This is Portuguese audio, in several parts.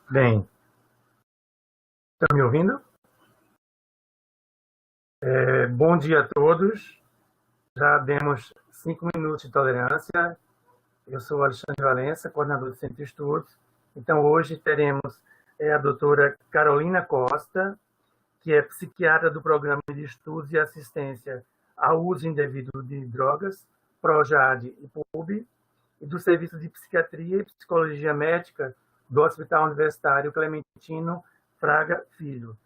Bem, estão me ouvindo? Bom dia a todos. Já demos 5 minutos de tolerância. Eu sou Alexandre Valença, coordenador do Centro de Estudos. Então, hoje teremos a doutora Carolina Costa, que é psiquiatra do Programa de Estudos e Assistência ao Uso Indevido de Drogas, PROJAD e PUB, e do Serviço de Psiquiatria e Psicologia Médica do Hospital Universitário Clementino Fraga Filho.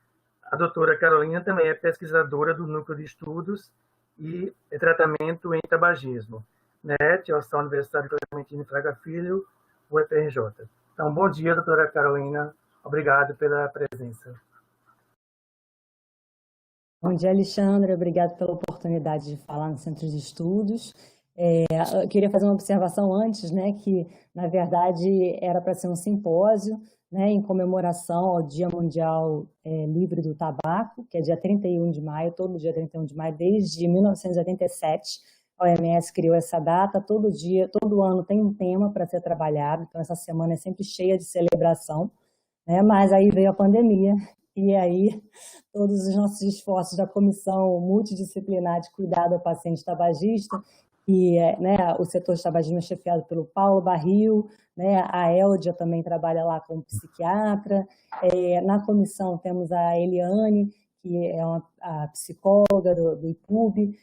A doutora Carolina também é pesquisadora do Núcleo de Estudos e Tratamento em Tabagismo, NET, Hospital Universitário Clementino Fraga Filho, UFRJ. Então, bom dia, doutora Carolina. Obrigado pela presença. Bom dia, Alexandre. Obrigado pela oportunidade de falar no Centro de Estudos. Eu queria fazer uma observação antes, né, que, na verdade, era para ser um simpósio, né, em comemoração ao Dia Mundial Livre do Tabaco, que é dia 31 de maio, todo dia 31 de maio, desde 1987. A OMS criou essa data, todo ano tem um tema para ser trabalhado, então essa semana é sempre cheia de celebração, né, mas aí veio a pandemia, e aí todos os nossos esforços da Comissão Multidisciplinar de Cuidado ao Paciente Tabagista, que né, o setor de tabagismo é chefiado pelo Paulo Barril, né, a Eldia também trabalha lá como psiquiatra, na comissão temos a Eliane, que é a psicóloga do IPUB,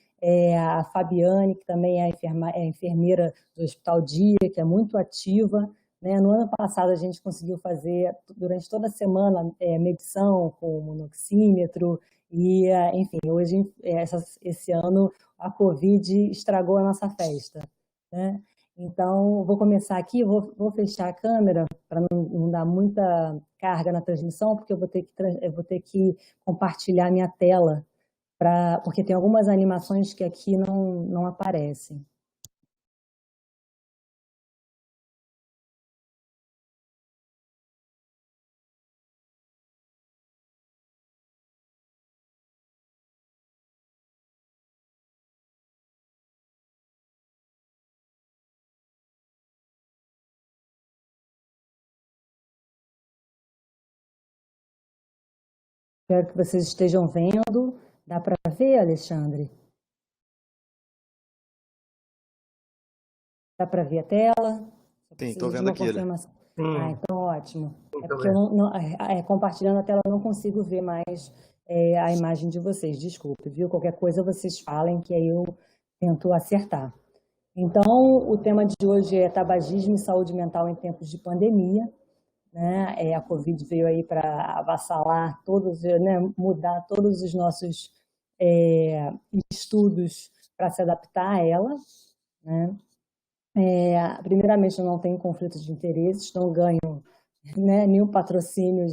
a Fabiane, que também é enfermeira do Hospital Dia, que é muito ativa, né? No ano passado, a gente conseguiu fazer, durante toda a semana, medição com monoxímetro, e, enfim, hoje, esse ano, a Covid estragou a nossa festa, né? Então, vou começar aqui, vou fechar a câmera para não dar muita carga na transmissão, porque eu vou ter que compartilhar minha tela, porque tem algumas animações que aqui não aparecem. Espero que vocês estejam vendo. Dá para ver, Alexandre? Dá para ver a tela? Sim, estou vendo aqui. Então ótimo. É porque eu compartilhando a tela eu não consigo ver mais a imagem de vocês. Desculpe, viu? Qualquer coisa vocês falem que aí eu tento acertar. Então, o tema de hoje é tabagismo e saúde mental em tempos de pandemia. Né? A Covid veio aí para avassalar todos, né? Mudar todos os nossos estudos para se adaptar a ela, né? Primeiramente, eu não tenho conflito de interesses, não ganho, né, nenhum patrocínio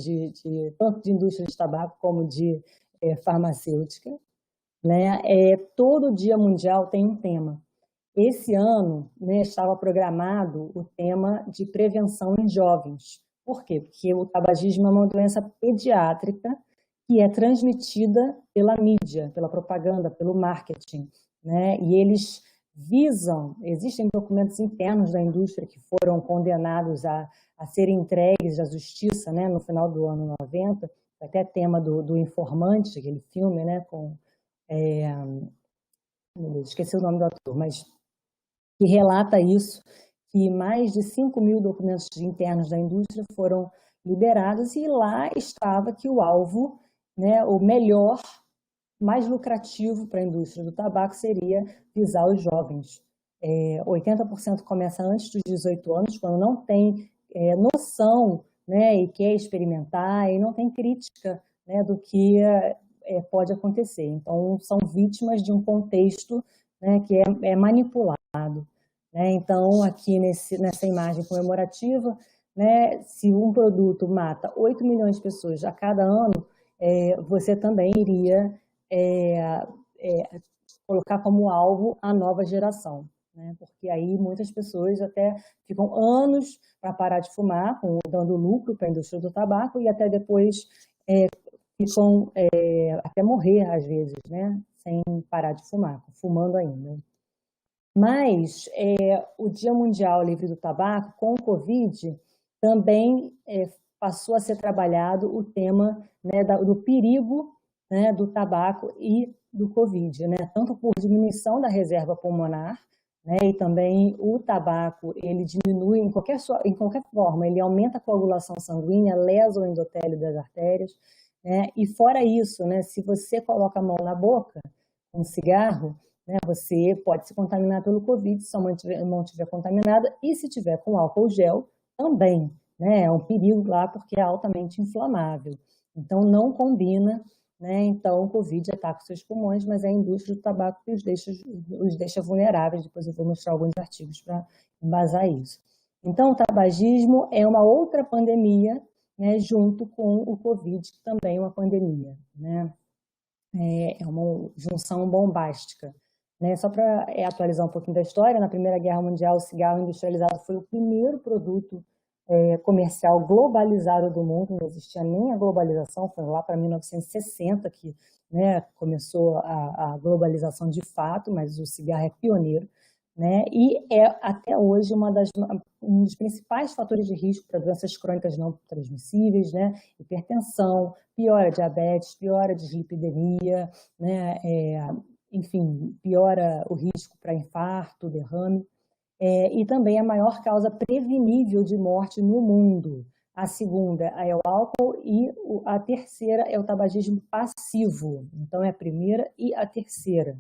tanto de indústria de tabaco como de farmacêutica, né? Todo Dia Mundial tem um tema. Esse ano, né, estava programado o tema de prevenção em jovens. Por quê? Porque o tabagismo é uma doença pediátrica que é transmitida pela mídia, pela propaganda, pelo marketing, né? E eles existem documentos internos da indústria que foram condenados a serem entregues à justiça, né, no final do ano 90, até tema do Informante, aquele filme, né, esqueci o nome do ator, mas que relata isso, que mais de 5.000 documentos internos da indústria foram liberados e lá estava que o alvo, né, o melhor, mais lucrativo para a indústria do tabaco seria visar os jovens. 80% começa antes dos 18 anos, quando não tem noção, né, e quer experimentar, e não tem crítica, né, do que pode acontecer. Então, são vítimas de um contexto, né, que é manipulado. Né? Então, aqui nessa imagem comemorativa, né, se um produto mata 8 milhões de pessoas a cada ano, você também iria colocar como alvo a nova geração, né? Porque aí muitas pessoas até ficam anos para parar de fumar, dando lucro para a indústria do tabaco, e até depois ficam até morrer, às vezes, né? Sem parar de fumar, fumando ainda. Mas o Dia Mundial Livre do Tabaco, com o Covid, também passou a ser trabalhado o tema, né, do perigo, né, do tabaco e do Covid, né, tanto por diminuição da reserva pulmonar, né, e também o tabaco, ele diminui em qualquer forma, ele aumenta a coagulação sanguínea, lesa o endotélio das artérias, né, e fora isso, né, se você coloca a mão na boca, um cigarro, né, você pode se contaminar pelo Covid se a mão estiver contaminada, e se tiver com álcool gel, também, né, é um perigo lá porque é altamente inflamável. Então, não combina, né, então o Covid ataca os seus pulmões, mas é a indústria do tabaco que os deixa vulneráveis. Depois eu vou mostrar alguns artigos para embasar isso. Então, o tabagismo é uma outra pandemia, né, junto com o Covid, que também é uma pandemia, né? É uma junção bombástica. Né? Só para atualizar um pouquinho da história, na Primeira Guerra Mundial, o cigarro industrializado foi o primeiro produto comercial globalizado do mundo, não existia nem a globalização, foi lá para 1960 que, né, começou a globalização de fato, mas o cigarro é pioneiro, né? E é até hoje um dos principais fatores de risco para doenças crônicas não transmissíveis, né? Hipertensão, piora a diabetes, piora a dislipidemia, né? Enfim, piora o risco para infarto, derrame. E também a maior causa prevenível de morte no mundo. A segunda é o álcool e a terceira é o tabagismo passivo. Então, é a primeira e a terceira,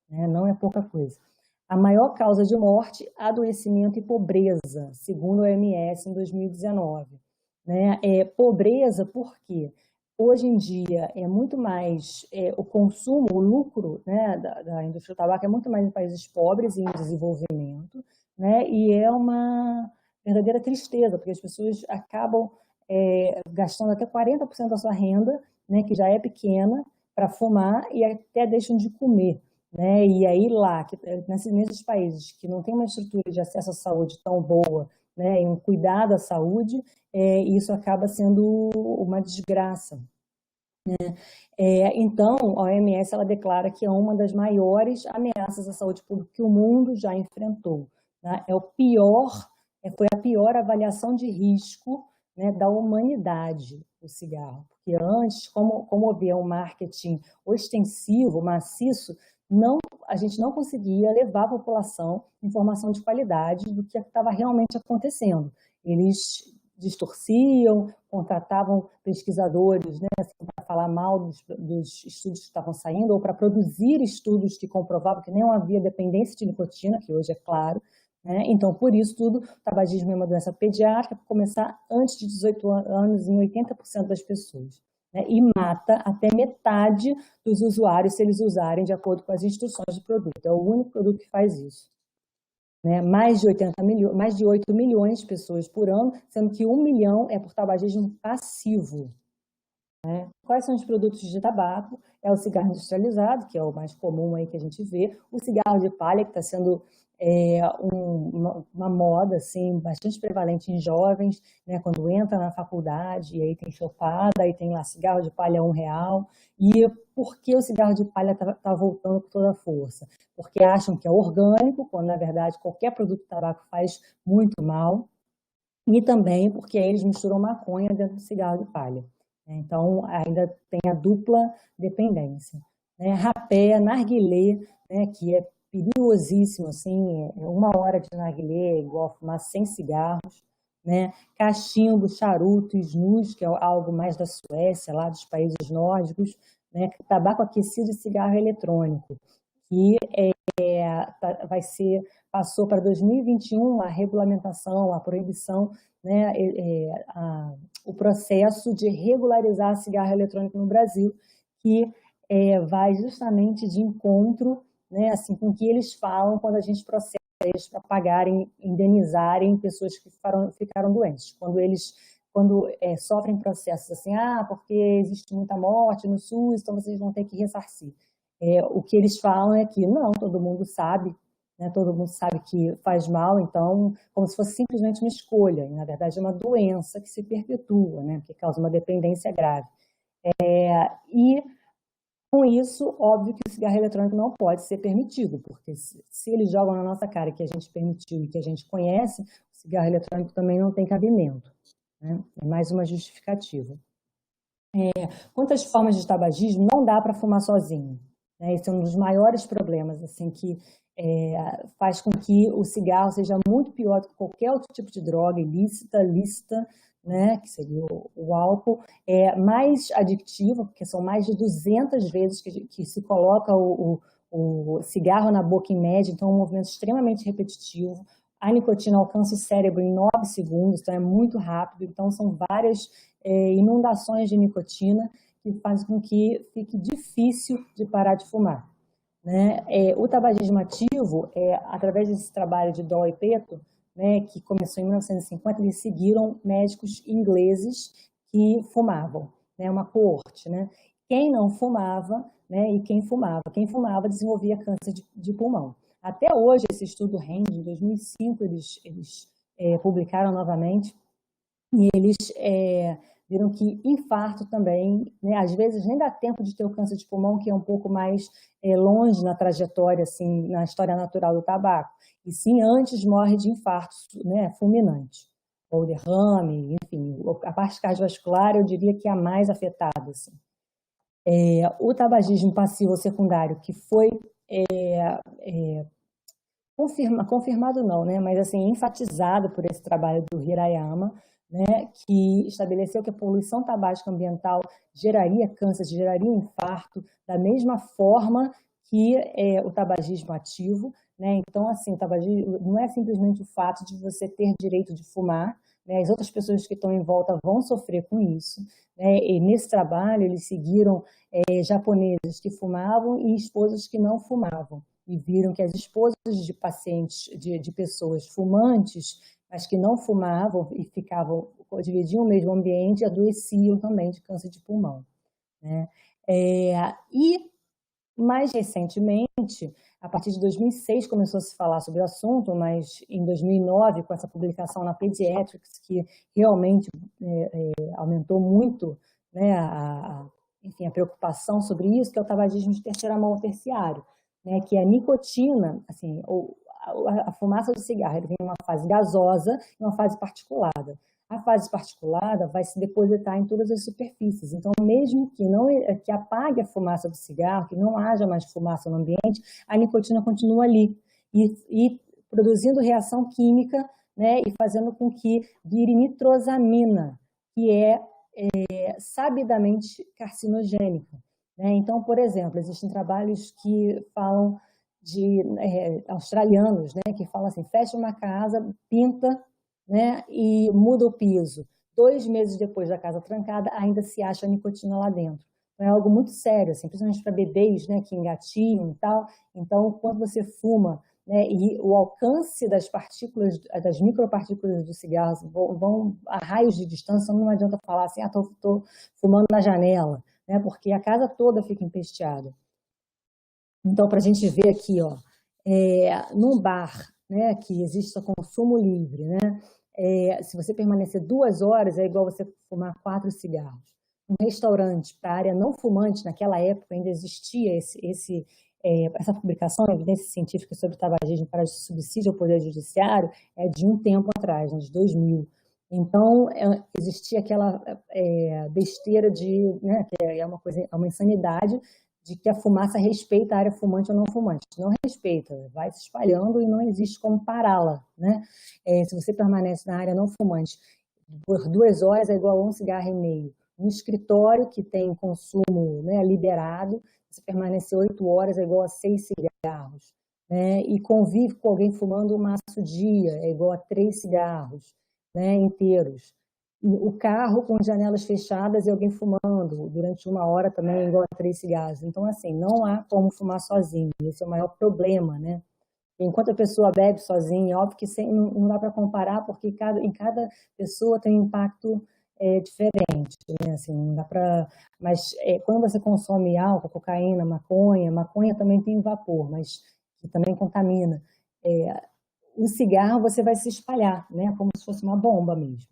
né? Não é pouca coisa. A maior causa de morte, adoecimento e pobreza, segundo o OMS em 2019. Né? Pobreza por quê? Hoje em dia é muito mais o consumo, o lucro, né, da indústria do tabaco é muito mais em países pobres e em desenvolvimento, né? E é uma verdadeira tristeza, porque as pessoas acabam gastando até 40% da sua renda, né, que já é pequena, para fumar e até deixam de comer. Né? E aí lá, nesses países que não tem uma estrutura de acesso à saúde tão boa, né, e um cuidado à saúde, isso acaba sendo uma desgraça. Né? Então, a OMS ela declara que é uma das maiores ameaças à saúde pública que o mundo já enfrentou. Né? Foi a pior avaliação de risco, né, da humanidade, o cigarro. Porque antes, como havia um marketing ostensivo, maciço, a gente não conseguia levar à população informação de qualidade do que estava realmente acontecendo. Eles distorciam, contratavam pesquisadores, né, assim, para falar mal dos estudos que estavam saindo, ou para produzir estudos que comprovavam que não havia dependência de nicotina, que hoje é claro. Né? Então, por isso tudo, o tabagismo é uma doença pediátrica, para começar antes de 18 anos em 80% das pessoas. Né? E mata até metade dos usuários se eles usarem de acordo com as instruções do produto. É o único produto que faz isso. Né? Mais de 8 milhões de pessoas por ano, sendo que 1 milhão é por tabagismo passivo. Né? Quais são os produtos de tabaco? É o cigarro industrializado, que é o mais comum aí que a gente vê, o cigarro de palha, que está sendo uma moda assim, bastante prevalente em jovens, né, quando entra na faculdade, e aí tem chopada, e tem lá cigarro de palha R$1. E por que o cigarro de palha está voltando com toda a força? Porque acham que é orgânico, quando na verdade qualquer produto de tabaco faz muito mal, e também porque eles misturam maconha dentro do cigarro de palha. Então, ainda tem a dupla dependência. Rapé, narguilé, né, que é perigosíssimo, assim, 1 hora de narguilé igual a fumar 100 cigarros, né? Cachimbo, charuto, snus, que é algo mais da Suécia, lá dos países nórdicos, né? Tabaco aquecido e cigarro eletrônico, que passou para 2021 a regulamentação, a proibição, né, o processo de regularizar cigarro eletrônico no Brasil, que vai justamente de encontro, né, assim, com o que eles falam quando a gente processa eles para pagarem, indenizarem pessoas que ficaram doentes. Quando sofrem processos assim, porque existe muita morte no SUS, então vocês vão ter que ressarcir. O que eles falam é que não, todo mundo sabe, né, todo mundo sabe que faz mal, então, como se fosse simplesmente uma escolha, e na verdade é uma doença que se perpetua, né, que causa uma dependência grave. E com isso, óbvio que o cigarro eletrônico não pode ser permitido, porque se eles jogam na nossa cara que a gente permitiu e que a gente conhece, o cigarro eletrônico também não tem cabimento. né? É mais uma justificativa. Quanto às formas de tabagismo, não dá para fumar sozinho, né? Esse é um dos maiores problemas, assim, que faz com que o cigarro seja muito pior do que qualquer outro tipo de droga ilícita, lícita, né, que seria o álcool, é mais adictivo, porque são mais de 200 vezes que se coloca o cigarro na boca em média, então é um movimento extremamente repetitivo. A nicotina alcança o cérebro em 9 segundos, então é muito rápido, então são várias inundações de nicotina que fazem com que fique difícil de parar de fumar, né? O tabagismo ativo, através desse trabalho de Doll e Peto, né, que começou em 1950, eles seguiram médicos ingleses que fumavam, né, uma coorte, né? Quem não fumava, né, e quem fumava desenvolvia câncer de pulmão. Até hoje, esse estudo rende, em 2005 eles publicaram novamente, e eles viram que infarto também, né, às vezes nem dá tempo de ter o câncer de pulmão, que é um pouco mais longe na trajetória, assim, na história natural do tabaco, e sim antes morre de infarto, né, fulminante, ou derrame, enfim, a parte cardiovascular eu diria que é a mais afetada. Assim. O tabagismo passivo ou secundário, que foi confirmado não, né, mas assim, enfatizado por esse trabalho do Hirayama, né, que estabeleceu que a poluição tabágica ambiental geraria câncer, geraria infarto, da mesma forma que o tabagismo ativo, né? Então, assim, o tabagismo não é simplesmente o fato de você ter direito de fumar, né? As outras pessoas que estão em volta vão sofrer com isso, né? E nesse trabalho eles seguiram japoneses que fumavam e esposas que não fumavam, e viram que as esposas de pacientes, de pessoas fumantes, mas que não fumavam e dividiam o mesmo ambiente, adoeciam também de câncer de pulmão, né? E, mais recentemente, a partir de 2006 começou a se falar sobre o assunto, mas em 2009, com essa publicação na Pediatrics, que realmente aumentou muito, né, enfim, a preocupação sobre isso, que é o tabagismo de terceira mão ou terciário, né, que a nicotina, assim, a fumaça do cigarro, ele tem uma fase gasosa e uma fase particulada. A fase particulada vai se depositar em todas as superfícies. Então, mesmo que apague a fumaça do cigarro, que não haja mais fumaça no ambiente, a nicotina continua ali e produzindo reação química, né, e fazendo com que vire nitrosamina, que é sabidamente carcinogênica. Né? Então, por exemplo, existem trabalhos que falam de australianos, né, que falam assim, fecha uma casa, pinta, né, e muda o piso. 2 meses depois da casa trancada, ainda se acha nicotina lá dentro. Então, é algo muito sério, assim, principalmente para bebês, né, que engatinham e tal. Então, quando você fuma, né, e o alcance das partículas, das micropartículas do cigarro vão a raios de distância, não adianta falar assim, estou fumando na janela, né, porque a casa toda fica empesteada. Então, para a gente ver aqui, ó, num bar, né, que exista consumo livre, né, se você permanecer 2 horas, é igual você fumar 4 cigarros. Um restaurante para área não fumante, naquela época ainda existia essa publicação, evidência científica sobre tabagismo para subsídio ao Poder Judiciário, de um tempo atrás, de 2000. Então, existia aquela besteira né, que é uma insanidade, de que a fumaça respeita a área fumante ou não fumante. Não respeita, vai se espalhando e não existe como pará-la, né? Se você permanece na área não fumante por 2 horas, é igual a 1,5 cigarros. Um escritório que tem consumo, né, liberado, se permanecer 8 horas, é igual a 6 cigarros. Né? E convive com alguém fumando um maço dia, é igual a 3 cigarros, né, inteiros. O carro com janelas fechadas e alguém fumando durante 1 hora também é igual a 3 cigarros. Então, assim, não há como fumar sozinho. Esse é o maior problema, né? Enquanto a pessoa bebe sozinha, óbvio que não dá para comparar, porque em cada pessoa tem um impacto diferente, né? Assim, não dá para. Mas quando você consome álcool, cocaína, maconha também tem vapor, mas que também contamina. O cigarro você vai se espalhar, né? Como se fosse uma bomba mesmo.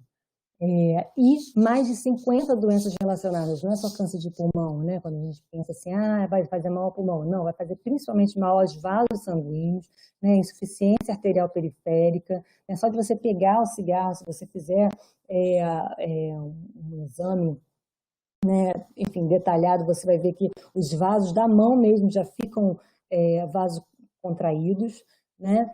E mais de 50 doenças relacionadas, não é só câncer de pulmão, né? Quando a gente pensa assim, vai fazer mal ao pulmão. Não, vai fazer principalmente mal aos vasos sanguíneos, né? Insuficiência arterial periférica. É só de você pegar o cigarro, se você fizer um exame, né, enfim, detalhado, você vai ver que os vasos da mão mesmo já ficam vasos contraídos, né?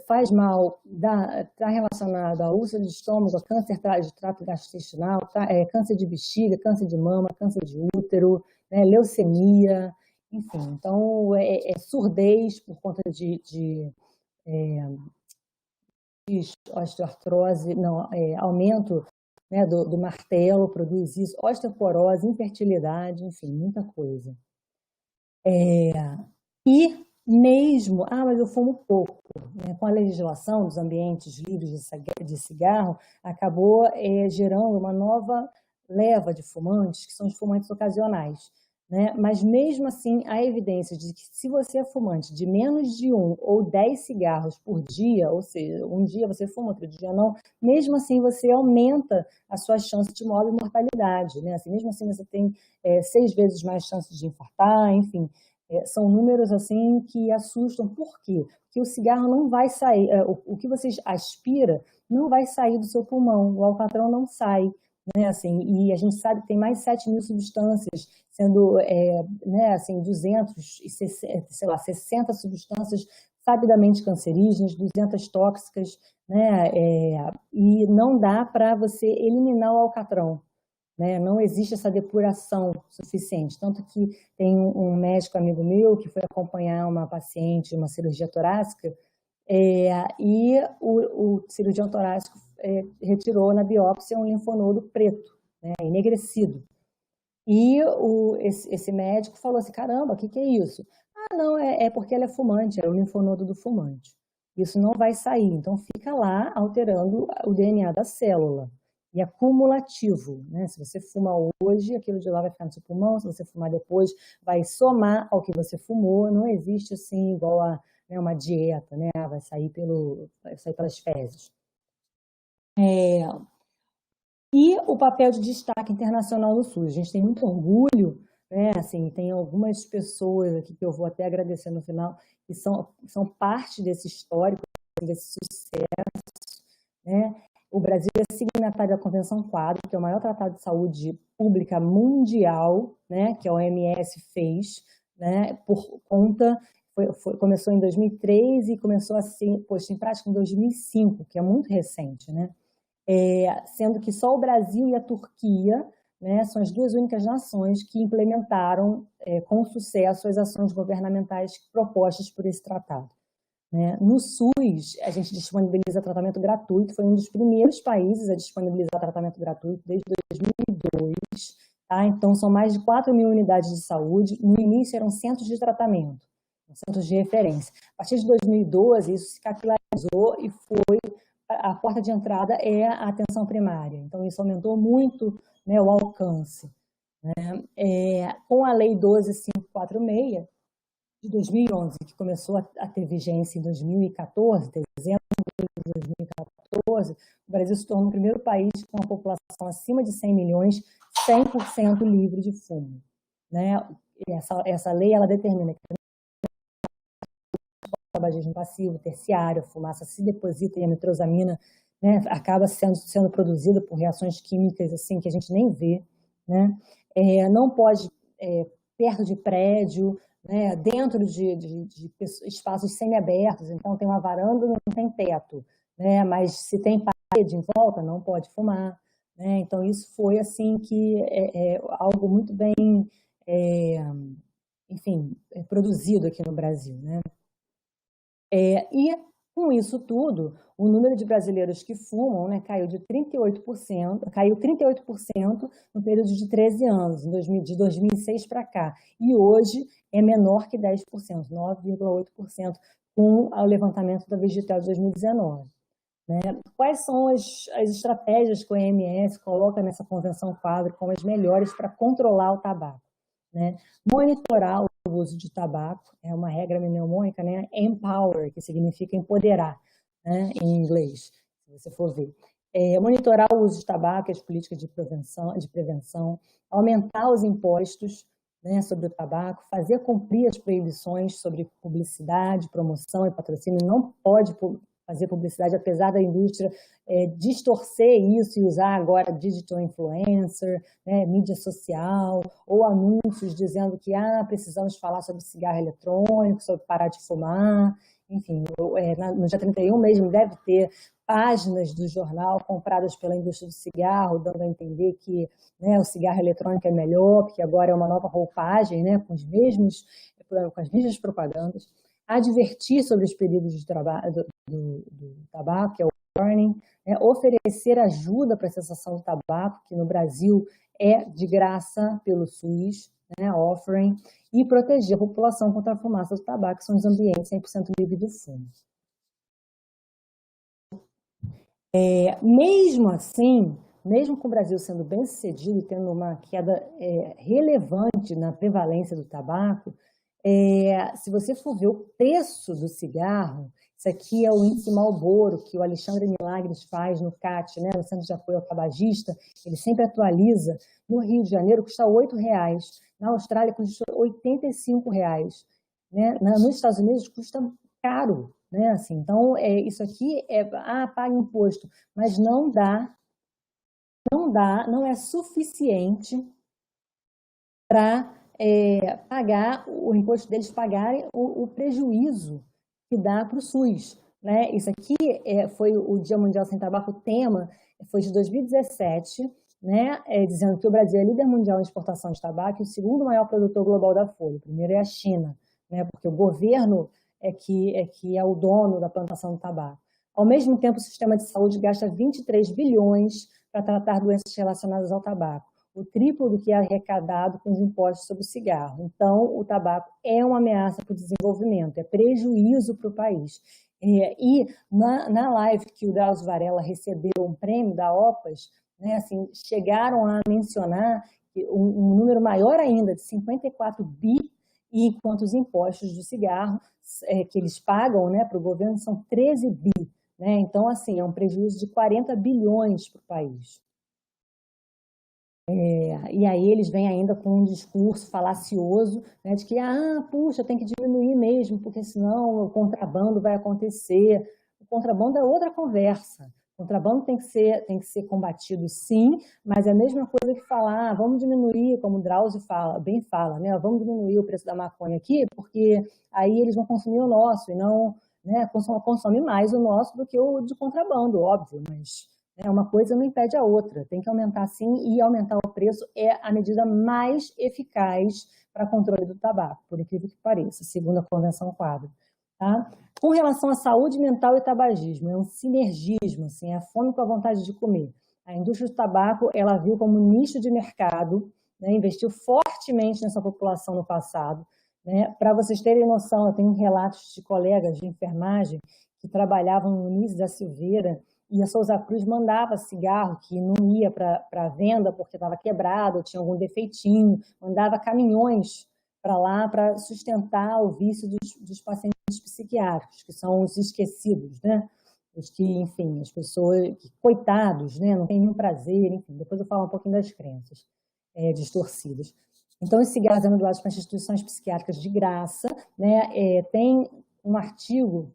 Faz mal, está relacionado a úlcera de estômago, a câncer de trato gastrointestinal, câncer de bexiga, câncer de mama, câncer de útero, né, leucemia, enfim. Então, surdez por conta de osteoartrose, não, aumento, né, do martelo, produz isso, osteoporose, infertilidade, enfim, muita coisa. E mesmo, mas eu fumo pouco, né? Com a legislação dos ambientes livres de cigarro, acabou gerando uma nova leva de fumantes, que são os fumantes ocasionais, né? Mas mesmo assim, há evidências de que se você é fumante de menos de 1 ou 10 cigarros por dia, ou seja, um dia você fuma, outro dia não, mesmo assim você aumenta as suas chances de morte e mortalidade, né? Assim, mesmo assim você tem 6 vezes mais chances de infartar, enfim. São números assim que assustam. Por quê? Porque o cigarro não vai sair, o que você aspira não vai sair do seu pulmão, o alcatrão não sai, né? Assim, e a gente sabe que tem mais de 7 mil substâncias, sendo né, assim, 60 substâncias sabidamente cancerígenas, 200 tóxicas, né? E não dá para você eliminar o alcatrão. Né? Não existe essa depuração suficiente. Tanto que tem um médico amigo meu que foi acompanhar uma paciente de uma cirurgia torácica e o cirurgião torácico retirou na biópsia um linfonodo preto, né, enegrecido. E esse médico falou assim, caramba, o que é isso? Não, é porque ela é fumante, é o linfonodo do fumante. Isso não vai sair, então fica lá alterando o DNA da célula. E é cumulativo, né? Se você fuma hoje, aquilo de lá vai ficar no seu pulmão, se você fumar depois, vai somar ao que você fumou, não existe assim, igual a uma dieta, né? Vai sair pelas fezes. E o papel de destaque internacional no SUS. A gente tem muito orgulho, né? Assim, tem algumas pessoas aqui que eu vou até agradecer no final, que são parte desse histórico, desse sucesso, né? O Brasil é signatário da Convenção Quadro, que é o maior tratado de saúde pública mundial, né, que a OMS fez, né, por conta, começou em 2003 e começou a ser posto em prática em 2005, que é muito recente, né? Sendo que só o Brasil e a Turquia, né, são as duas únicas nações que implementaram com sucesso as ações governamentais propostas por esse tratado. Né? No SUS, a gente disponibiliza tratamento gratuito, foi um dos primeiros países a disponibilizar tratamento gratuito desde 2002. Tá? Então, são mais de 4 mil unidades de saúde. No início, eram centros de tratamento, centros de referência. A partir de 2012, isso se capilarizou e a porta de entrada é a atenção primária. Então, isso aumentou muito, né, o alcance. Né? Com a Lei 12.546, de 2011, que começou a ter vigência em 2014, dezembro de 2014, o Brasil se tornou o primeiro país com uma população acima de 100 milhões, 100% livre de fumo. Né? Essa lei, ela determina que o tabagismo passivo, terciário, a fumaça se deposita e a nitrosamina, né, acaba sendo produzida por reações químicas assim, que a gente nem vê. Né? Não pode, perto de prédio, né, dentro de espaços semiabertos, então tem uma varanda, não tem teto, né, mas se tem parede em volta, não pode fumar. Né, então isso foi assim que algo muito bem, enfim, produzido aqui no Brasil. Né. E com isso tudo, o número de brasileiros que fumam, né, caiu 38% no período de 13 anos, de 2006 para cá. E hoje é menor que 10%, 9,8%, com o levantamento da Vegetal de 2019. Né? Quais são as estratégias que o OMS coloca nessa Convenção Quadro como as melhores para controlar o tabaco? Né? Monitorar o uso de tabaco, é uma regra mnemônica, né? Empower, que significa empoderar, né? Em inglês, se você for ver. monitorar o uso de tabaco e as políticas de prevenção, aumentar os impostos, né, sobre o tabaco, fazer cumprir as proibições sobre publicidade, promoção e patrocínio. Não pode fazer publicidade, apesar da indústria distorcer isso e usar agora digital influencer, né, mídia social, ou anúncios dizendo que precisamos falar sobre cigarro eletrônico, sobre parar de fumar. Enfim, no dia 31 mesmo deve ter páginas do jornal compradas pela indústria do cigarro, dando a entender que, né, o cigarro eletrônico é melhor, porque agora é uma nova roupagem, né, com as mesmas propagandas. Advertir sobre os perigos do tabaco, que é o warning, né, oferecer ajuda para a cessação do tabaco, que no Brasil é de graça pelo SUS, né, offering, e proteger a população contra a fumaça do tabaco, que são os ambientes 100% livres do fumo. Mesmo assim, mesmo com o Brasil sendo bem sucedido e tendo uma queda relevante na prevalência do tabaco, se você for ver o preço do cigarro, isso aqui é o índice Marlboro, que o Alexandre Milagres faz no CAT, né, no Centro de Apoio ao Tabagista, ele sempre atualiza. No Rio de Janeiro custa R$8, na Austrália custa R$85, né? Nos Estados Unidos custa caro, né? Assim, então, isso aqui paga imposto, mas não é suficiente para pagar o imposto deles, pagarem o prejuízo que dá para o SUS, né? Isso aqui foi o Dia Mundial Sem Tabaco, o tema foi de 2017, né? Dizendo que o Brasil é líder mundial em exportação de tabaco e o segundo maior produtor global da folha. O primeiro é a China, né? Porque o governo é que é o dono da plantação do tabaco. Ao mesmo tempo, o sistema de saúde gasta 23 bilhões para tratar doenças relacionadas ao tabaco, o triplo do que é arrecadado com os impostos sobre o cigarro. Então, o tabaco é uma ameaça para o desenvolvimento, é prejuízo para o país. E na live que o Drauzio Varela recebeu um prêmio da OPAS, né, assim, chegaram a mencionar um número maior ainda, de 54 bi, e enquanto os impostos do cigarro que eles pagam, né, para o governo são 13 bi. Né? Então, assim, é um prejuízo de 40 bilhões para o país. E aí eles vêm ainda com um discurso falacioso, né, de que, puxa, tem que diminuir mesmo, porque senão o contrabando vai acontecer. O contrabando é outra conversa. O contrabando tem que ser combatido, sim, mas é a mesma coisa que falar, vamos diminuir, como o Drauzio fala, né, vamos diminuir o preço da maconha aqui, porque aí eles vão consumir o nosso, e não, né, consome mais o nosso do que o de contrabando, óbvio, mas uma coisa não impede a outra, tem que aumentar sim, e aumentar o preço é a medida mais eficaz para controle do tabaco, por incrível que pareça, segundo a Convenção Quadro. Tá? Com relação à saúde mental e tabagismo, é um sinergismo, assim, é a fome com a vontade de comer. A indústria do tabaco, ela viu como nicho de mercado, né, investiu fortemente nessa população no passado. Né? Para vocês terem noção, eu tenho relatos de colegas de enfermagem que trabalhavam no Unísio da Silveira, e a Souza Cruz mandava cigarro que não ia para venda porque estava quebrado, ou tinha algum defeitinho, mandava caminhões para lá para sustentar o vício dos pacientes psiquiátricos, que são os esquecidos, né? Os que, enfim, as pessoas, coitados, né? Não têm nenhum prazer, enfim. Depois eu falo um pouquinho das crenças distorcidas. Então, esse cigarros eram doados para instituições psiquiátricas de graça, né? Tem um artigo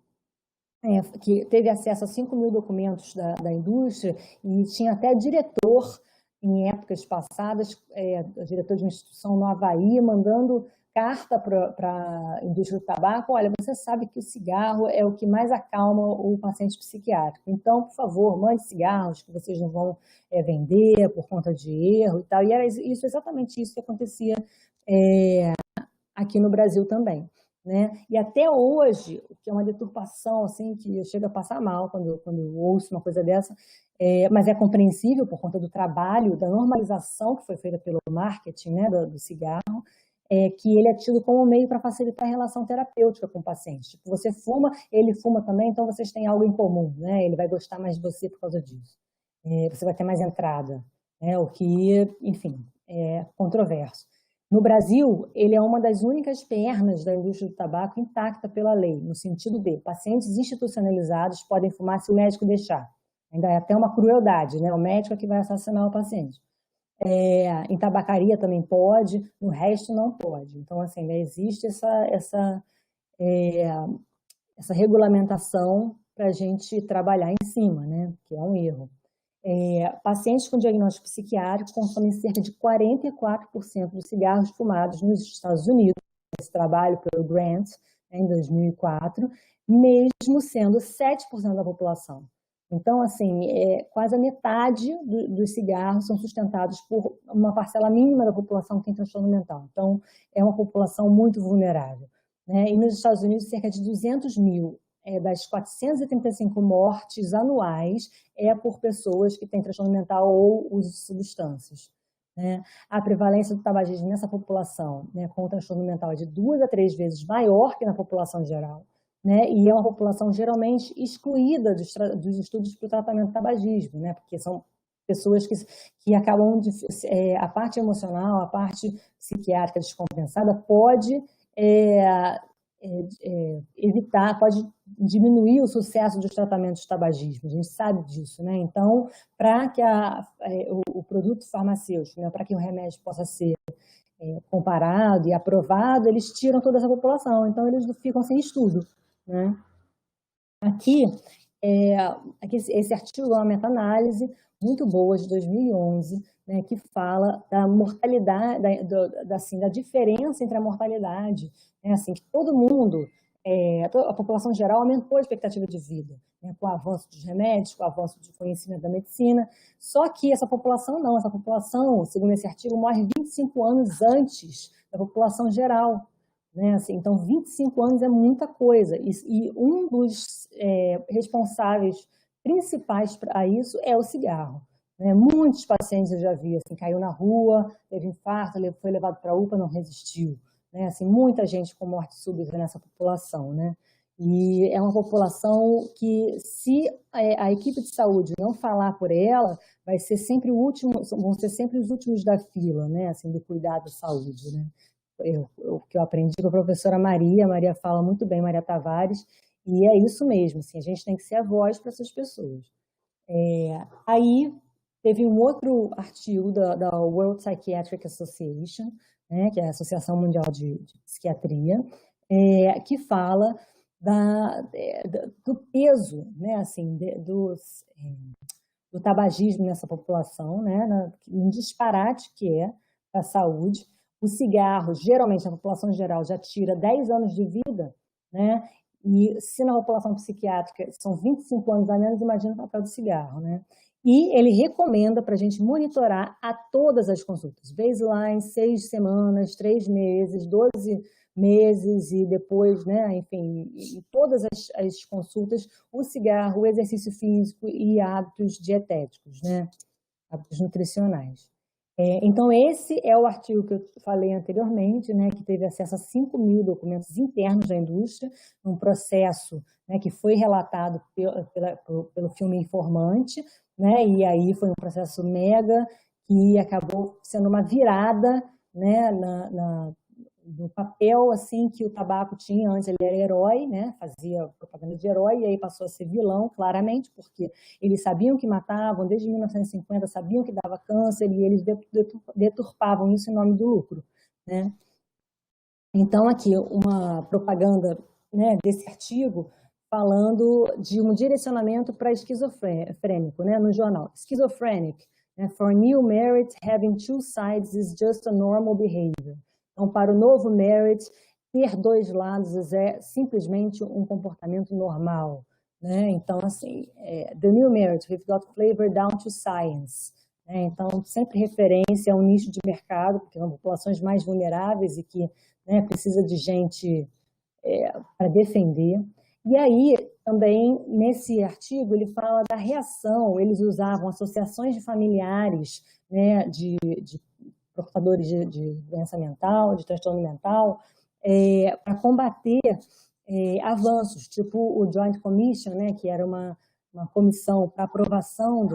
que teve acesso a 5 mil documentos da indústria e tinha até diretor, em épocas passadas, diretor de uma instituição no Havaí, mandando carta para a indústria do tabaco, olha, você sabe que o cigarro é o que mais acalma o paciente psiquiátrico, então, por favor, mande cigarros que vocês não vão vender por conta de erro e tal, e era exatamente isso que acontecia aqui no Brasil também. Né? E até hoje, o que é uma deturpação, assim, que eu chego a passar mal quando eu ouço uma coisa dessa, mas é compreensível por conta do trabalho, da normalização que foi feita pelo marketing, né, do cigarro, que ele é tido como meio para facilitar a relação terapêutica com o paciente. Tipo, você fuma, ele fuma também, então vocês têm algo em comum, né? Ele vai gostar mais de você por causa disso. Você vai ter mais entrada, né? O que, enfim, é controverso. No Brasil, ele é uma das únicas pernas da indústria do tabaco intacta pela lei, no sentido de pacientes institucionalizados podem fumar se o médico deixar. Ainda é até uma crueldade, né? O médico é que vai assassinar o paciente. Em tabacaria também pode, no resto não pode. Então, assim, ainda existe essa regulamentação para a gente trabalhar em cima, né? Que é um erro. Pacientes com diagnóstico psiquiátrico consomem cerca de 44% dos cigarros fumados nos Estados Unidos, esse trabalho pelo Grant, em 2004, mesmo sendo 7% da população. Então, assim, quase a metade dos cigarros são sustentados por uma parcela mínima da população que tem transtorno mental. Então, é uma população muito vulnerável, né? E nos Estados Unidos, cerca de 200 mil das 435 mortes anuais por pessoas que têm transtorno mental ou uso de substâncias, né? A prevalência do tabagismo nessa população, né, com transtorno mental é de 2 a 3 vezes maior que na população geral, né? E é uma população geralmente excluída dos estudos para o tratamento do tabagismo, né? Porque são pessoas que acabam a parte emocional, a parte psiquiátrica descompensada pode evitar, pode diminuir o sucesso dos tratamentos de tabagismo, a gente sabe disso, né? Então, para que o produto farmacêutico, né, para que o remédio possa ser comparado e aprovado, eles tiram toda essa população, então eles ficam sem estudo, né? Aqui esse artigo é uma meta-análise muito boa de 2011, né, que fala da mortalidade, da diferença entre a mortalidade, né, assim, que todo mundo, a população geral aumentou a expectativa de vida, né, com o avanço dos remédios, com o avanço do conhecimento da medicina, só que essa população não, essa população, segundo esse artigo, morre 25 anos antes da população geral, né? Assim, então, 25 anos é muita coisa. E um dos responsáveis principais para isso é o cigarro, né? Muitos pacientes eu já vi, assim, caiu na rua, teve infarto, foi levado para a UPA, não resistiu, né? Assim, muita gente com morte súbita nessa população, né? E é uma população que, se a equipe de saúde não falar por ela, vai ser sempre vão ser sempre os últimos da fila, né? Assim, do cuidado da saúde, né? O que eu aprendi com a professora Maria fala muito bem, Maria Tavares, e é isso mesmo, assim, a gente tem que ser a voz para essas pessoas. Aí teve um outro artigo da World Psychiatric Association, né, que é a Associação Mundial de Psiquiatria, que fala do peso, né, assim, do tabagismo nessa população, né, um disparate que é para a saúde. O cigarro, geralmente, na população geral, já tira 10 anos de vida, né? E se na população psiquiátrica são 25 anos a menos, imagina o papel do cigarro, né? E ele recomenda para a gente monitorar a todas as consultas. Baseline, 6 semanas, 3 meses, 12 meses e depois, né? Enfim, em todas as consultas, o cigarro, o exercício físico e hábitos dietéticos, né? Hábitos nutricionais. Então, esse é o artigo que eu falei anteriormente, né, que teve acesso a 5 mil documentos internos da indústria, num processo, né, que foi relatado pelo filme Informante, né, e aí foi um processo mega que acabou sendo uma virada, né, do papel assim que o tabaco tinha antes. Ele era herói, né, fazia propaganda de herói, e aí passou a ser vilão, claramente, porque eles sabiam que matavam, desde 1950 sabiam que dava câncer, e eles deturpavam isso em nome do lucro, né? Então, aqui, uma propaganda, né, desse artigo, falando de um direcionamento para esquizofrênico, né, no jornal. Schizophrenic, né, for new merit, having two sides is just a normal behavior. Então, para o novo merit, ter dois lados é simplesmente um comportamento normal, né? Então, assim, the new merit, we've got flavor down to science, né? Então, sempre referência a um nicho de mercado, porque são populações mais vulneráveis e que, né, precisa de gente para defender. E aí, também, nesse artigo, ele fala da reação, eles usavam associações de familiares, né, de portadores de doença mental, de transtorno mental, para combater avanços, tipo o Joint Commission, né, que era uma comissão para aprovação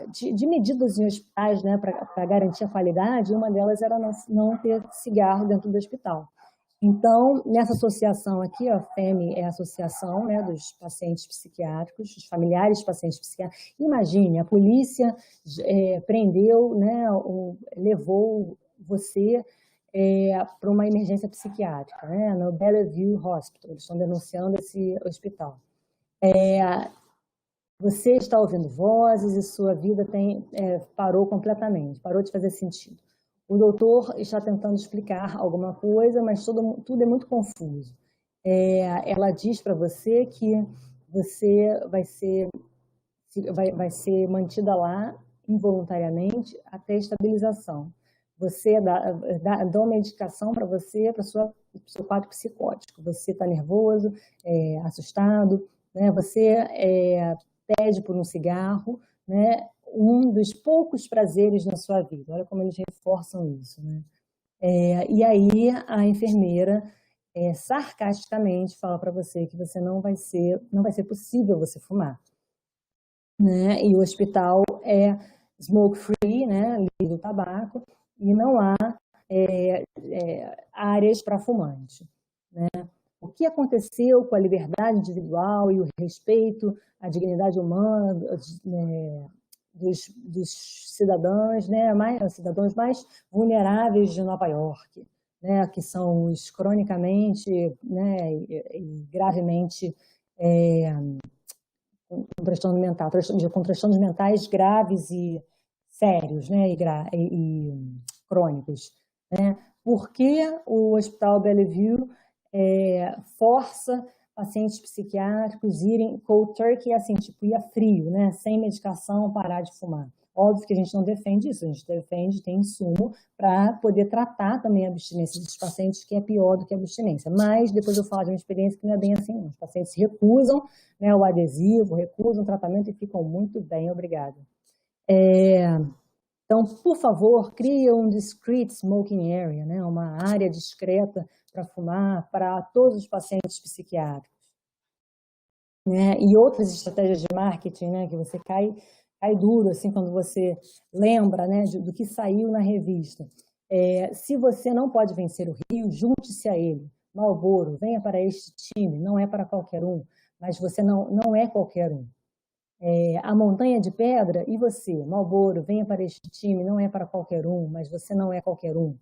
de medidas em hospitais, né, para garantir a qualidade, e uma delas era não ter cigarro dentro do hospital. Então, nessa associação aqui, a FEME é a associação, né, dos pacientes psiquiátricos, dos familiares de pacientes psiquiátricos. Imagine, a polícia prendeu, né, levou você para uma emergência psiquiátrica, né, no Bellevue Hospital. Eles estão denunciando esse hospital. Você está ouvindo vozes e sua vida parou completamente, parou de fazer sentido. O doutor está tentando explicar alguma coisa, mas tudo é muito confuso. Ela diz para você que você vai ser mantida lá involuntariamente até a estabilização. Você dá uma medicação para você, para o seu quadro psicótico. Você está nervoso, assustado, né? Você pede por um cigarro, né? Um dos poucos prazeres na sua vida. Olha como eles reforçam isso, né? E aí a enfermeira sarcasticamente fala para você que não vai ser possível você fumar, né? E o hospital é smoke free, né? Livre do tabaco, e não há áreas para fumante, né? O que aconteceu com a liberdade individual e o respeito à dignidade humana dos cidadãos, né, cidadãos mais vulneráveis de Nova York, né, que são os cronicamente, né, e gravemente com transtorno mental, com transtornos mentais graves e sérios, né, e crônicos, né? Porque o Hospital Bellevue força pacientes psiquiátricos irem cold turkey, assim, tipo, ir a frio, né? Sem medicação, parar de fumar. Óbvio que a gente não defende isso, a gente defende ter insumo para poder tratar também a abstinência dos pacientes, que é pior do que a abstinência. Mas depois eu falo de uma experiência que não é bem assim, não. Os pacientes recusam, né, o adesivo, recusam o tratamento e ficam muito bem, obrigada. Então, por favor, crie um discreet smoking area, né, uma área discreta para fumar para todos os pacientes psiquiátricos, né? E outras estratégias de marketing, né, que você cai duro assim quando você lembra, né, do que saiu na revista. Se você não pode vencer o Rio, junte-se a ele. Marlboro, venha para este time, não é para qualquer um, mas você não é qualquer um. A montanha de pedra, e você, Marlboro, venha para este time, não é para qualquer um, mas você não é qualquer um.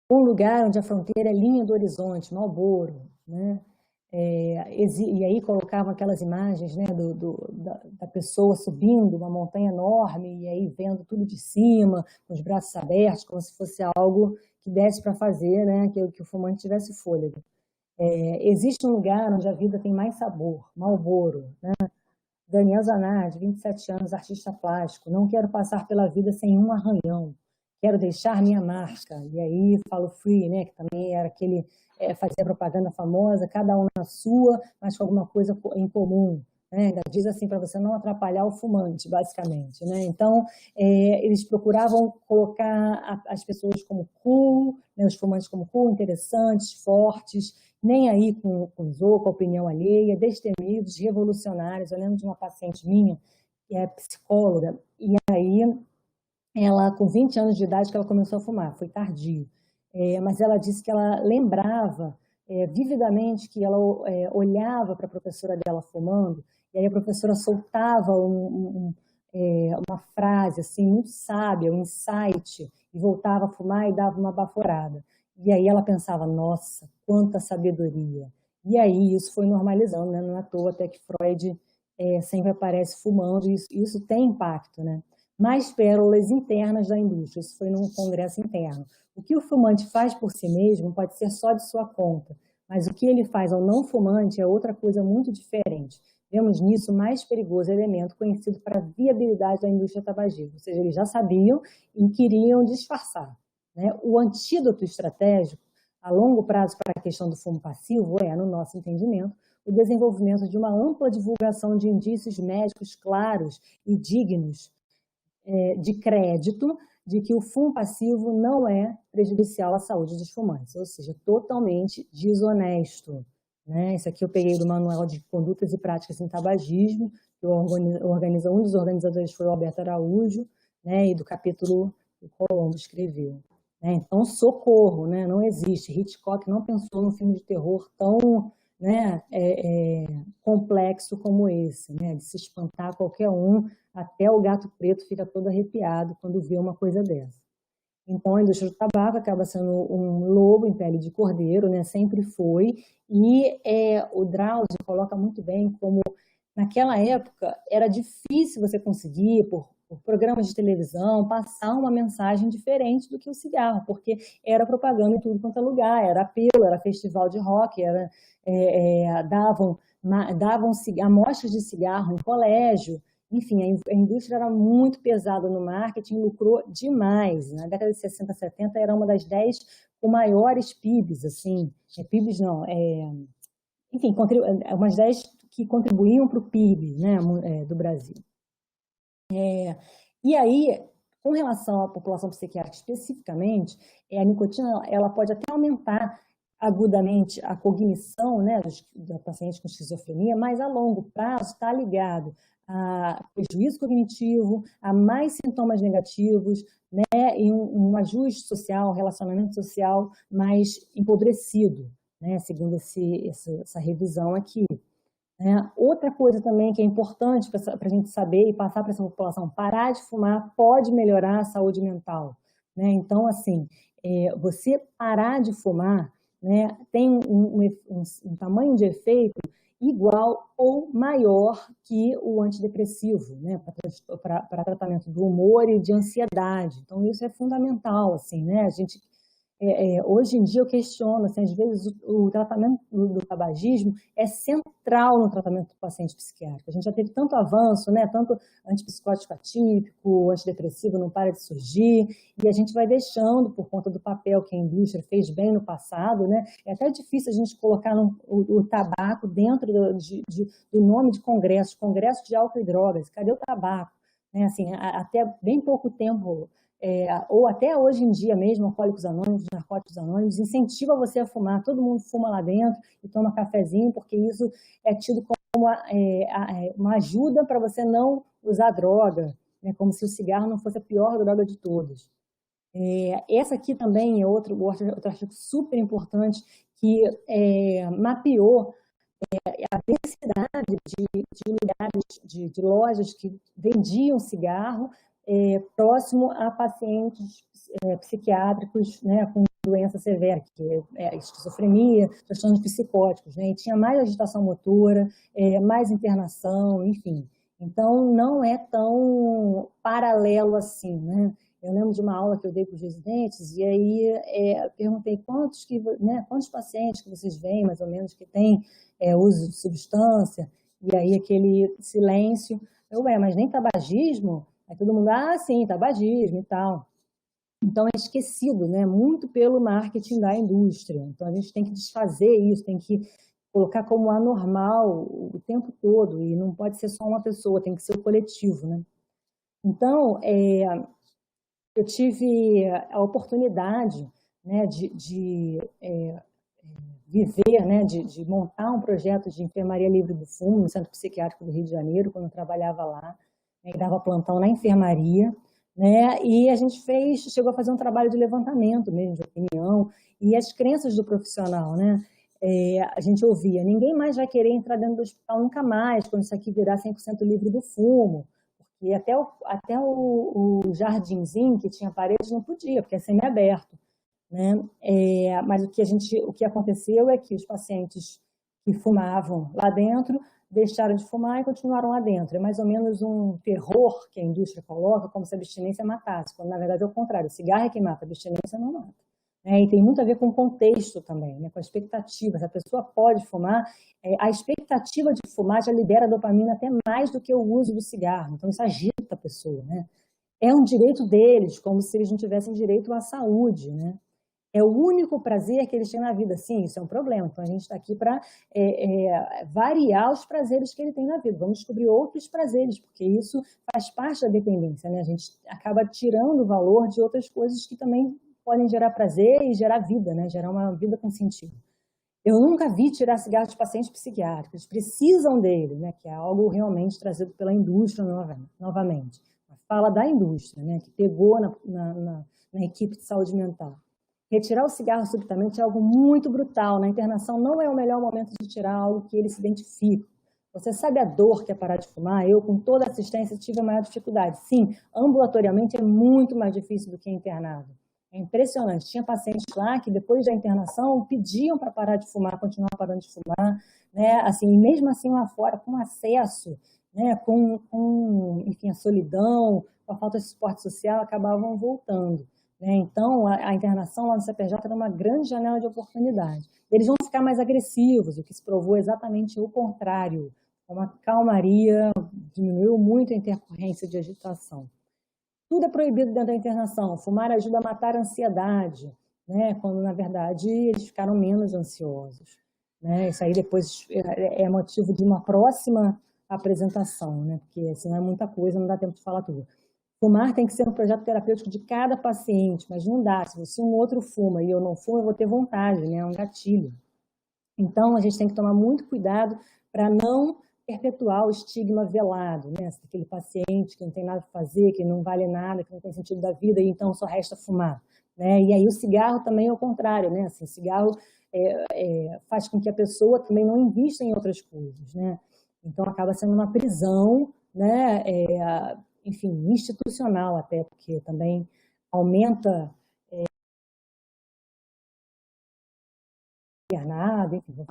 Um lugar onde a fronteira é linha do horizonte, Marlboro, né? E aí colocavam aquelas imagens, né, da pessoa subindo uma montanha enorme e aí vendo tudo de cima, com os braços abertos, como se fosse algo que desse para fazer, né, que o fumante tivesse fôlego. Existe um lugar onde a vida tem mais sabor, Marlboro, né? Daniel Zanardi, 27 anos, artista plástico, não quero passar pela vida sem um arranhão, quero deixar minha marca. E aí falo Free, né, que também era aquele, fazia propaganda famosa, cada um na sua, mas com alguma coisa em comum. Né? Ainda diz assim, para você não atrapalhar o fumante, basicamente. Né? Então, eles procuravam colocar as pessoas como cool, né, os fumantes como cool, interessantes, fortes, nem aí com os outros, com a opinião alheia, destemidos, revolucionários. Eu lembro de uma paciente minha, que é psicóloga, e aí ela, com 20 anos de idade, que ela começou a fumar, foi tardio. Mas ela disse que ela lembrava vividamente que ela olhava para a professora dela fumando, e aí a professora soltava uma frase assim, muito sábia, um insight, e voltava a fumar e dava uma baforada. E aí ela pensava, nossa, quanta sabedoria. E aí isso foi normalizando, né? Não é à toa até que Freud sempre aparece fumando, e isso tem impacto, né? Mais pérolas internas da indústria, isso foi num congresso interno. O que o fumante faz por si mesmo pode ser só de sua conta, mas o que ele faz ao não fumante é outra coisa muito diferente. Vemos nisso o mais perigoso elemento conhecido para a viabilidade da indústria tabagista, ou seja, eles já sabiam e queriam disfarçar. Né? O antídoto estratégico a longo prazo para a questão do fumo passivo no nosso entendimento, o desenvolvimento de uma ampla divulgação de indícios médicos claros e dignos de crédito de que o fumo passivo não é prejudicial à saúde dos fumantes, ou seja, totalmente desonesto. Né? Isso aqui eu peguei do Manual de Condutas e Práticas em Tabagismo, que um dos organizadores foi o Alberto Araújo, né? E do capítulo que o Colombo escreveu. né? Então, socorro, né? Não existe. Hitchcock não pensou num filme de terror tão, né, complexo como esse, né? De se espantar qualquer um, até o gato preto fica todo arrepiado quando vê uma coisa dessa. Então, a indústria do tabaco acaba sendo um lobo em pele de cordeiro, né? Sempre foi. E o Drauzio coloca muito bem como, naquela época, era difícil você conseguir, por programas de televisão, passar uma mensagem diferente do que o cigarro, porque era propaganda em tudo quanto é lugar, era apelo, era festival de rock, davam amostras de cigarro em colégio. Enfim, a indústria era muito pesada no marketing, lucrou demais. Na década de 60, 70, era uma das 10 com maiores PIBs, assim, PIBs não, enfim, umas 10 que contribuíam para o PIB, né, do Brasil. E aí, com relação à população psiquiátrica especificamente, a nicotina ela pode até aumentar agudamente a cognição, né, dos pacientes com esquizofrenia, mas a longo prazo está ligado a prejuízo cognitivo, a mais sintomas negativos, né, e um ajuste social, relacionamento social mais empobrecido, né, segundo essa revisão aqui. Outra coisa também que é importante para a gente saber e passar para essa população, parar de fumar pode melhorar a saúde mental, né? Então, assim, você parar de fumar, né, tem um tamanho de efeito igual ou maior que o antidepressivo, né, para tratamento do humor e de ansiedade. Então, isso é fundamental, assim, né? A gente hoje em dia eu questiono, assim, às vezes o tratamento do tabagismo é central no tratamento do paciente psiquiátrico. A gente já teve tanto avanço, né, tanto antipsicótico atípico, antidepressivo não para de surgir, e a gente vai deixando, por conta do papel que a indústria fez bem no passado, né, é até difícil a gente colocar o tabaco dentro do nome de congresso de álcool e drogas. Cadê o tabaco? Né, assim, até bem pouco tempo, ou até hoje em dia mesmo, Alcoólicos Anônimos, Narcóticos Anônimos, incentiva você a fumar, todo mundo fuma lá dentro e toma cafezinho, porque isso é tido como uma ajuda para você não usar droga, né? Como se o cigarro não fosse a pior droga de todas. Essa aqui também é outro artigo super importante que mapeou a densidade de lugares, de lojas que vendiam cigarro próximo a pacientes psiquiátricos, né, com doença severa, que é esquizofrenia, transtornos psicóticos, né, e tinha mais agitação motora, mais internação, enfim. Então, não é tão paralelo assim, né? Eu lembro de uma aula que eu dei para os residentes, e aí perguntei quantos pacientes que vocês veem, mais ou menos, que têm uso de substância, e aí aquele silêncio. Mas nem tabagismo? Aí todo mundo, sim, tabagismo e tal. Então é esquecido, né? Muito pelo marketing da indústria. Então a gente tem que desfazer isso, tem que colocar como anormal o tempo todo, e não pode ser só uma pessoa, tem que ser o coletivo, né? Então, eu tive a oportunidade, né, de viver, né, de montar um projeto de enfermaria livre do fumo no Centro Psiquiátrico do Rio de Janeiro, quando eu trabalhava lá, né, dava plantão na enfermaria, né, e a gente chegou a fazer um trabalho de levantamento mesmo, de opinião, e as crenças do profissional, né, a gente ouvia, ninguém mais vai querer entrar dentro do hospital nunca mais, quando isso aqui virar 100% livre do fumo, e até o jardinzinho que tinha paredes não podia, porque é semiaberto, né? Mas o que aconteceu é que os pacientes que fumavam lá dentro deixaram de fumar e continuaram lá dentro. É mais ou menos um terror que a indústria coloca, como se a abstinência matasse, quando na verdade é o contrário, o cigarro é que mata, a abstinência não mata. E tem muito a ver com o contexto também, né? Com a expectativa. Se a pessoa pode fumar, a expectativa de fumar já libera dopamina até mais do que o uso do cigarro. Então isso agita a pessoa, né? É um direito deles, como se eles não tivessem direito à saúde, né? É o único prazer que eles têm na vida. Sim, isso é um problema. Então, a gente está aqui para variar os prazeres que ele tem na vida. Vamos descobrir outros prazeres, porque isso faz parte da dependência, né? A gente acaba tirando o valor de outras coisas que também podem gerar prazer e gerar vida, né? Gerar uma vida com sentido. Eu nunca vi tirar cigarro de pacientes psiquiátricos. Precisam dele, né? Que é algo realmente trazido pela indústria novamente. Uma fala da indústria, né, que pegou na equipe de saúde mental. Retirar o cigarro subitamente é algo muito brutal. Na internação não é o melhor momento de tirar algo que ele se identifica. Você sabe a dor que é parar de fumar? Eu, com toda assistência, tive a maior dificuldade. Sim, ambulatorialmente é muito mais difícil do que internado. É impressionante. Tinha pacientes lá que, depois da internação, pediam para parar de fumar, continuar parando de fumar, né? Assim, mesmo assim, lá fora, com acesso, né? Enfim, a solidão, com a falta de suporte social, acabavam voltando. Né? Então, a internação lá no CPJ era uma grande janela de oportunidade. Eles vão ficar mais agressivos, o que se provou exatamente o contrário. Uma calmaria, diminuiu muito a intercorrência de agitação. Tudo é proibido dentro da internação. Fumar ajuda a matar a ansiedade, né? Quando, na verdade, eles ficaram menos ansiosos. Né? Isso aí depois é motivo de uma próxima apresentação, né? Porque senão é muita coisa, não dá tempo de falar tudo. Fumar tem que ser um projeto terapêutico de cada paciente, mas não dá. Se um outro fuma e eu não fumo, eu vou ter vontade, né? É um gatilho. Então, a gente tem que tomar muito cuidado para não perpetuar o estigma velado, né? Aquele paciente que não tem nada para fazer, que não vale nada, que não tem sentido da vida, e então só resta fumar. Né? E aí o cigarro também é o contrário, né? Assim, o cigarro faz com que a pessoa também não invista em outras coisas, né? Então, acaba sendo uma prisão, né? Enfim, institucional até, porque também aumenta internado, enfim.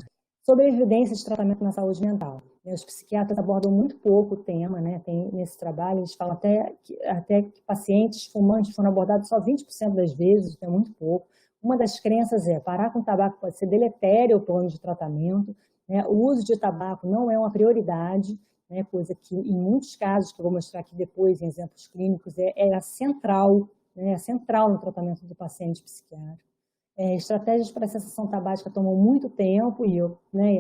Sobre a evidência de tratamento na saúde mental. Os psiquiatras abordam muito pouco o tema, né? Tem, nesse trabalho, eles falam até que pacientes fumantes foram abordados só 20% das vezes, é muito pouco. Uma das crenças é parar com tabaco pode ser deletério ao plano de tratamento, né? O uso de tabaco não é uma prioridade, né? Coisa que, em muitos casos, que eu vou mostrar aqui depois, em exemplos clínicos, é central, né? É central no tratamento do paciente psiquiátrico. Estratégias para a cessação tabágica tomam muito tempo e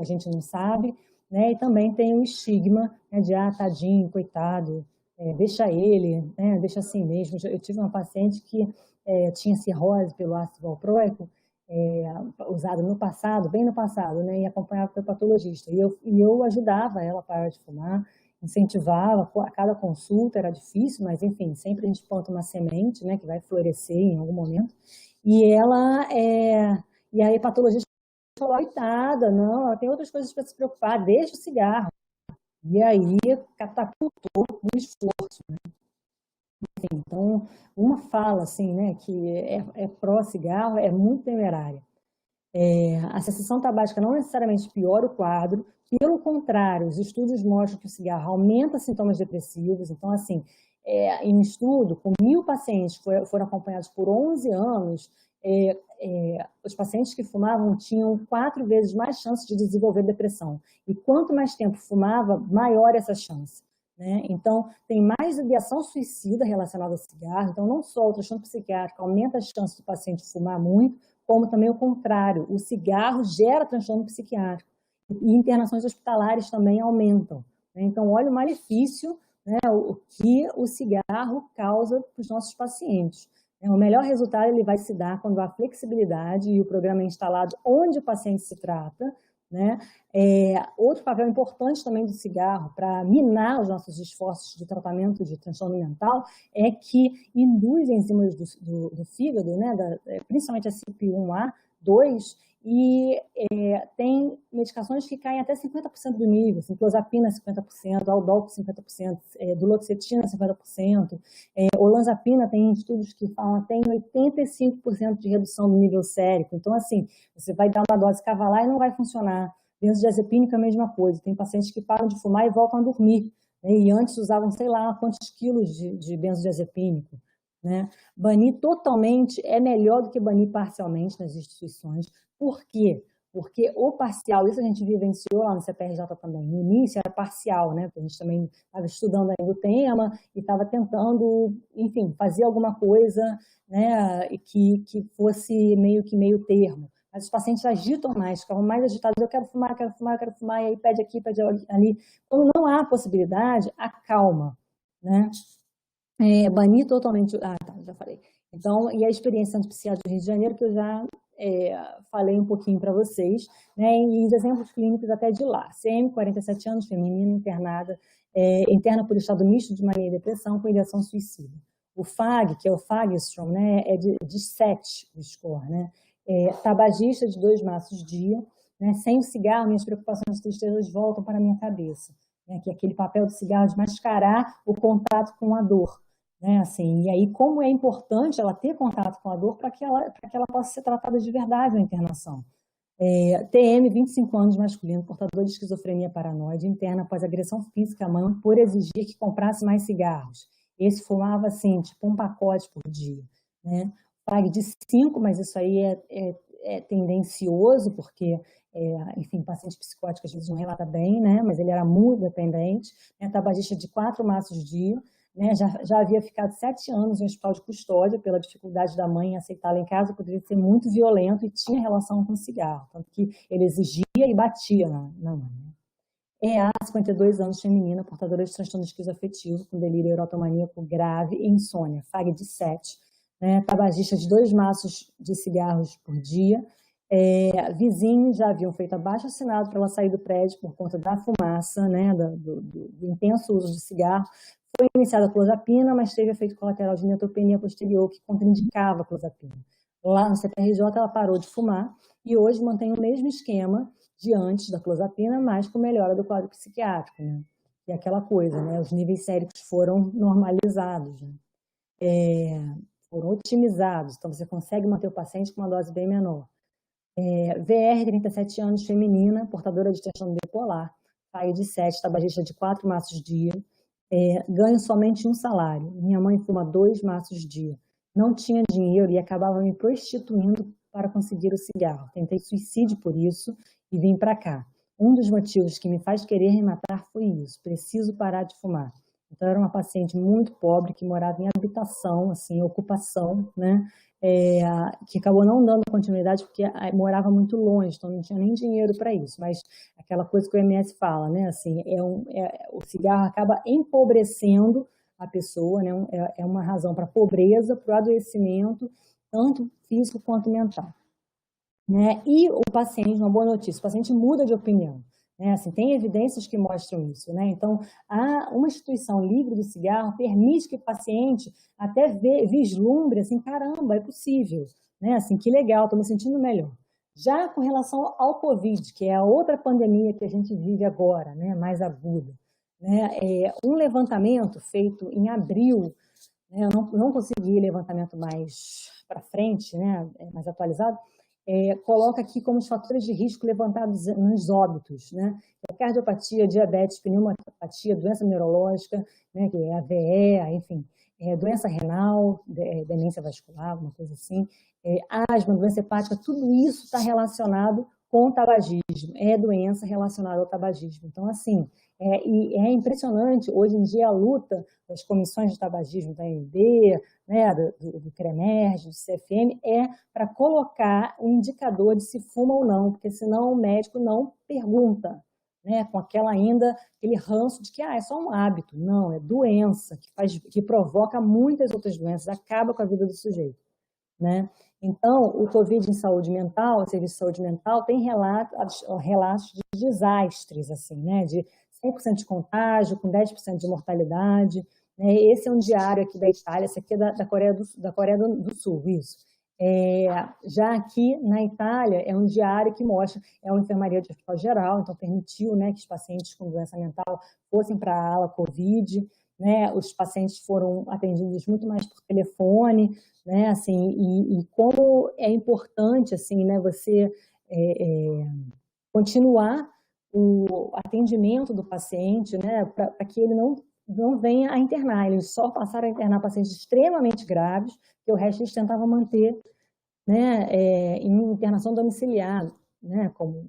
a gente não sabe, né? E também tem o estigma, né, de tadinho, coitado, deixa ele, né, deixa assim mesmo. Eu tive uma paciente que tinha cirrose pelo ácido valproico, usado no passado, bem no passado, né, e acompanhava pelo patologista. E eu ajudava ela a parar de fumar, incentivava, a cada consulta era difícil, mas enfim, sempre a gente planta uma semente, né, que vai florescer em algum momento. E e aí a patologista falou, coitada, não, ela tem outras coisas para se preocupar, deixa o cigarro. E aí catapultou o esforço, né? Enfim, então, uma fala assim, né, que é pró-cigarro, é muito temerária. A cessação tabágica não necessariamente piora o quadro, pelo contrário, os estudos mostram que o cigarro aumenta sintomas depressivos. Então, assim, em um estudo, com 1.000 pacientes que foram acompanhados por 11 anos, os pacientes que fumavam tinham 4 vezes mais chances de desenvolver depressão. E quanto mais tempo fumava, maior essa chance. Né? Então, tem mais ideação suicida relacionada ao cigarro. Então, não só o transtorno psiquiátrico aumenta as chances do paciente fumar muito, como também o contrário. O cigarro gera transtorno psiquiátrico. E internações hospitalares também aumentam. Né? Então, olha o malefício, né, o que o cigarro causa para os nossos pacientes. O melhor resultado ele vai se dar quando há flexibilidade e o programa é instalado onde o paciente se trata. Né? Outro papel importante também do cigarro para minar os nossos esforços de tratamento de transtorno mental é que induz enzimas do fígado, né, principalmente a CYP1A, 2, e tem medicações que caem até 50% do nível, assim, clozapina 50%, aldolfo 50%, duloxetina 50%, olanzapina tem estudos que falam até em 85% de redução do nível sérico. Então, assim, você vai dar uma dose cavalar e não vai funcionar. Benzodiazepínico é a mesma coisa. Tem pacientes que param de fumar e voltam a dormir, né? E antes usavam, sei lá, quantos quilos de benzodiazepínico. Né? Banir totalmente é melhor do que banir parcialmente nas instituições. Por quê? Porque o parcial, isso a gente vivenciou lá no CPRJ também, no início era parcial, né? Porque a gente também estava estudando ainda o tema e estava tentando, enfim, fazer alguma coisa, né, que fosse meio que meio termo. Mas os pacientes agitam mais, ficavam mais agitados, eu quero fumar, quero fumar, quero fumar, e aí pede aqui, pede ali. Quando não há possibilidade, acalma, né? Banir totalmente... Ah, tá, já falei. Então, e a experiência antipsiquiátrica do Rio de Janeiro, que eu já falei um pouquinho para vocês, né, e os exemplos clínicos até de lá. CM, 47 anos, feminina, interna por estado misto de mania e depressão com ideação suicida. O FAG, que é o Fagerstrom, né, é de 7 o score, né? Tabagista de 2 maços dia, né? Sem o cigarro, minhas preocupações e tristezas voltam para a minha cabeça, né? Que é aquele papel do cigarro de mascarar o contato com a dor, né? Assim, e aí como é importante ela ter contato com a dor para que ela possa ser tratada de verdade na internação. TM, 25 anos, masculino, portador de esquizofrenia paranoide, interna após agressão física à mãe por exigir que comprasse mais cigarros. Esse fumava, assim, tipo um pacote por dia, né? Pague de 5, mas isso aí é tendencioso, porque, enfim, paciente psicótico às vezes não relata bem, né? Mas ele era muito dependente, né? Tabagista de 4 maços dia, né? Já havia ficado 7 anos em hospital de custódia pela dificuldade da mãe em aceitá-la em casa, poderia ser muito violento e tinha relação com o cigarro, tanto que ele exigia e batia na mãe. EA, 52 anos, feminina, portadora de transtorno esquizoafetivo, com delírio erotomaníaco grave e insônia, FAG de 7, né? Tabagista de 2 maços de cigarros por dia. Vizinhos já haviam feito abaixo-assinado para ela sair do prédio por conta da fumaça, né? do intenso uso de cigarro. Foi iniciada a clozapina, mas teve efeito colateral de neutropenia posterior, que contraindicava a clozapina. Lá no CPRJ, ela parou de fumar e hoje mantém o mesmo esquema de antes da clozapina, mas com melhora do quadro psiquiátrico, né? E aquela coisa, né? Os níveis séricos foram normalizados, né? Foram otimizados, então você consegue manter o paciente com uma dose bem menor. VR, 37 anos, feminina, portadora de transtorno bipolar, FAG de 7, tabagista de 4 maços dia, ganho somente um salário. Minha mãe fuma 2 maços dia. Não tinha dinheiro e acabava me prostituindo para conseguir o cigarro. Tentei suicídio por isso e vim para cá. Um dos motivos que me faz querer me matar foi isso. Preciso parar de fumar. Então, era uma paciente muito pobre que morava em habitação, assim, ocupação, né? Que acabou não dando continuidade porque morava muito longe, então não tinha nem dinheiro para isso. Mas aquela coisa que o MS fala, né? Assim, o cigarro acaba empobrecendo a pessoa, né? É uma razão para a pobreza, para o adoecimento, tanto físico quanto mental. Né? E o paciente, uma boa notícia, o paciente muda de opinião. Né? Assim, tem evidências que mostram isso. Né? Então, uma instituição livre do cigarro permite que o paciente até vislumbre, assim, caramba, é possível. Né? Assim, que legal, estou me sentindo melhor. Já com relação ao Covid, que é a outra pandemia que a gente vive agora, né? Mais aguda. Né? Um levantamento feito em abril, né? Eu não consegui levantamento mais para frente, né? Mais atualizado, coloca aqui como os fatores de risco levantados nos óbitos, né? Cardiopatia, diabetes, pneumopatia, doença neurológica, né? Que é a VE, enfim, doença renal, demência vascular, alguma coisa assim, asma, doença hepática, tudo isso está relacionado com o tabagismo, é doença relacionada ao tabagismo. Então, assim, e é impressionante, hoje em dia, a luta das comissões de tabagismo da ANB, né, do CREMERG, do CFM, é para colocar um indicador de se fuma ou não, porque senão o médico não pergunta, né, com aquele ranço de que é só um hábito. Não, é doença, que provoca muitas outras doenças, acaba com a vida do sujeito. Né? Então, o Covid em saúde mental, o serviço de saúde mental, tem relatos de desastres, assim, né? De 100% de contágio, com 10% de mortalidade. Né? Esse é um diário aqui da Itália, esse aqui é da Coreia do Sul, isso. Já aqui na Itália, é um diário que mostra, é uma enfermaria de hospital geral, então permitiu, né, que os pacientes com doença mental fossem para a ala Covid, né? Os pacientes foram atendidos muito mais por telefone, né? Assim, e como é importante, assim, né, você continuar o atendimento do paciente, né, para que ele não venha a internar. Eles só passaram a internar pacientes extremamente graves, que o resto eles tentavam manter, né, em internação domiciliar, né, como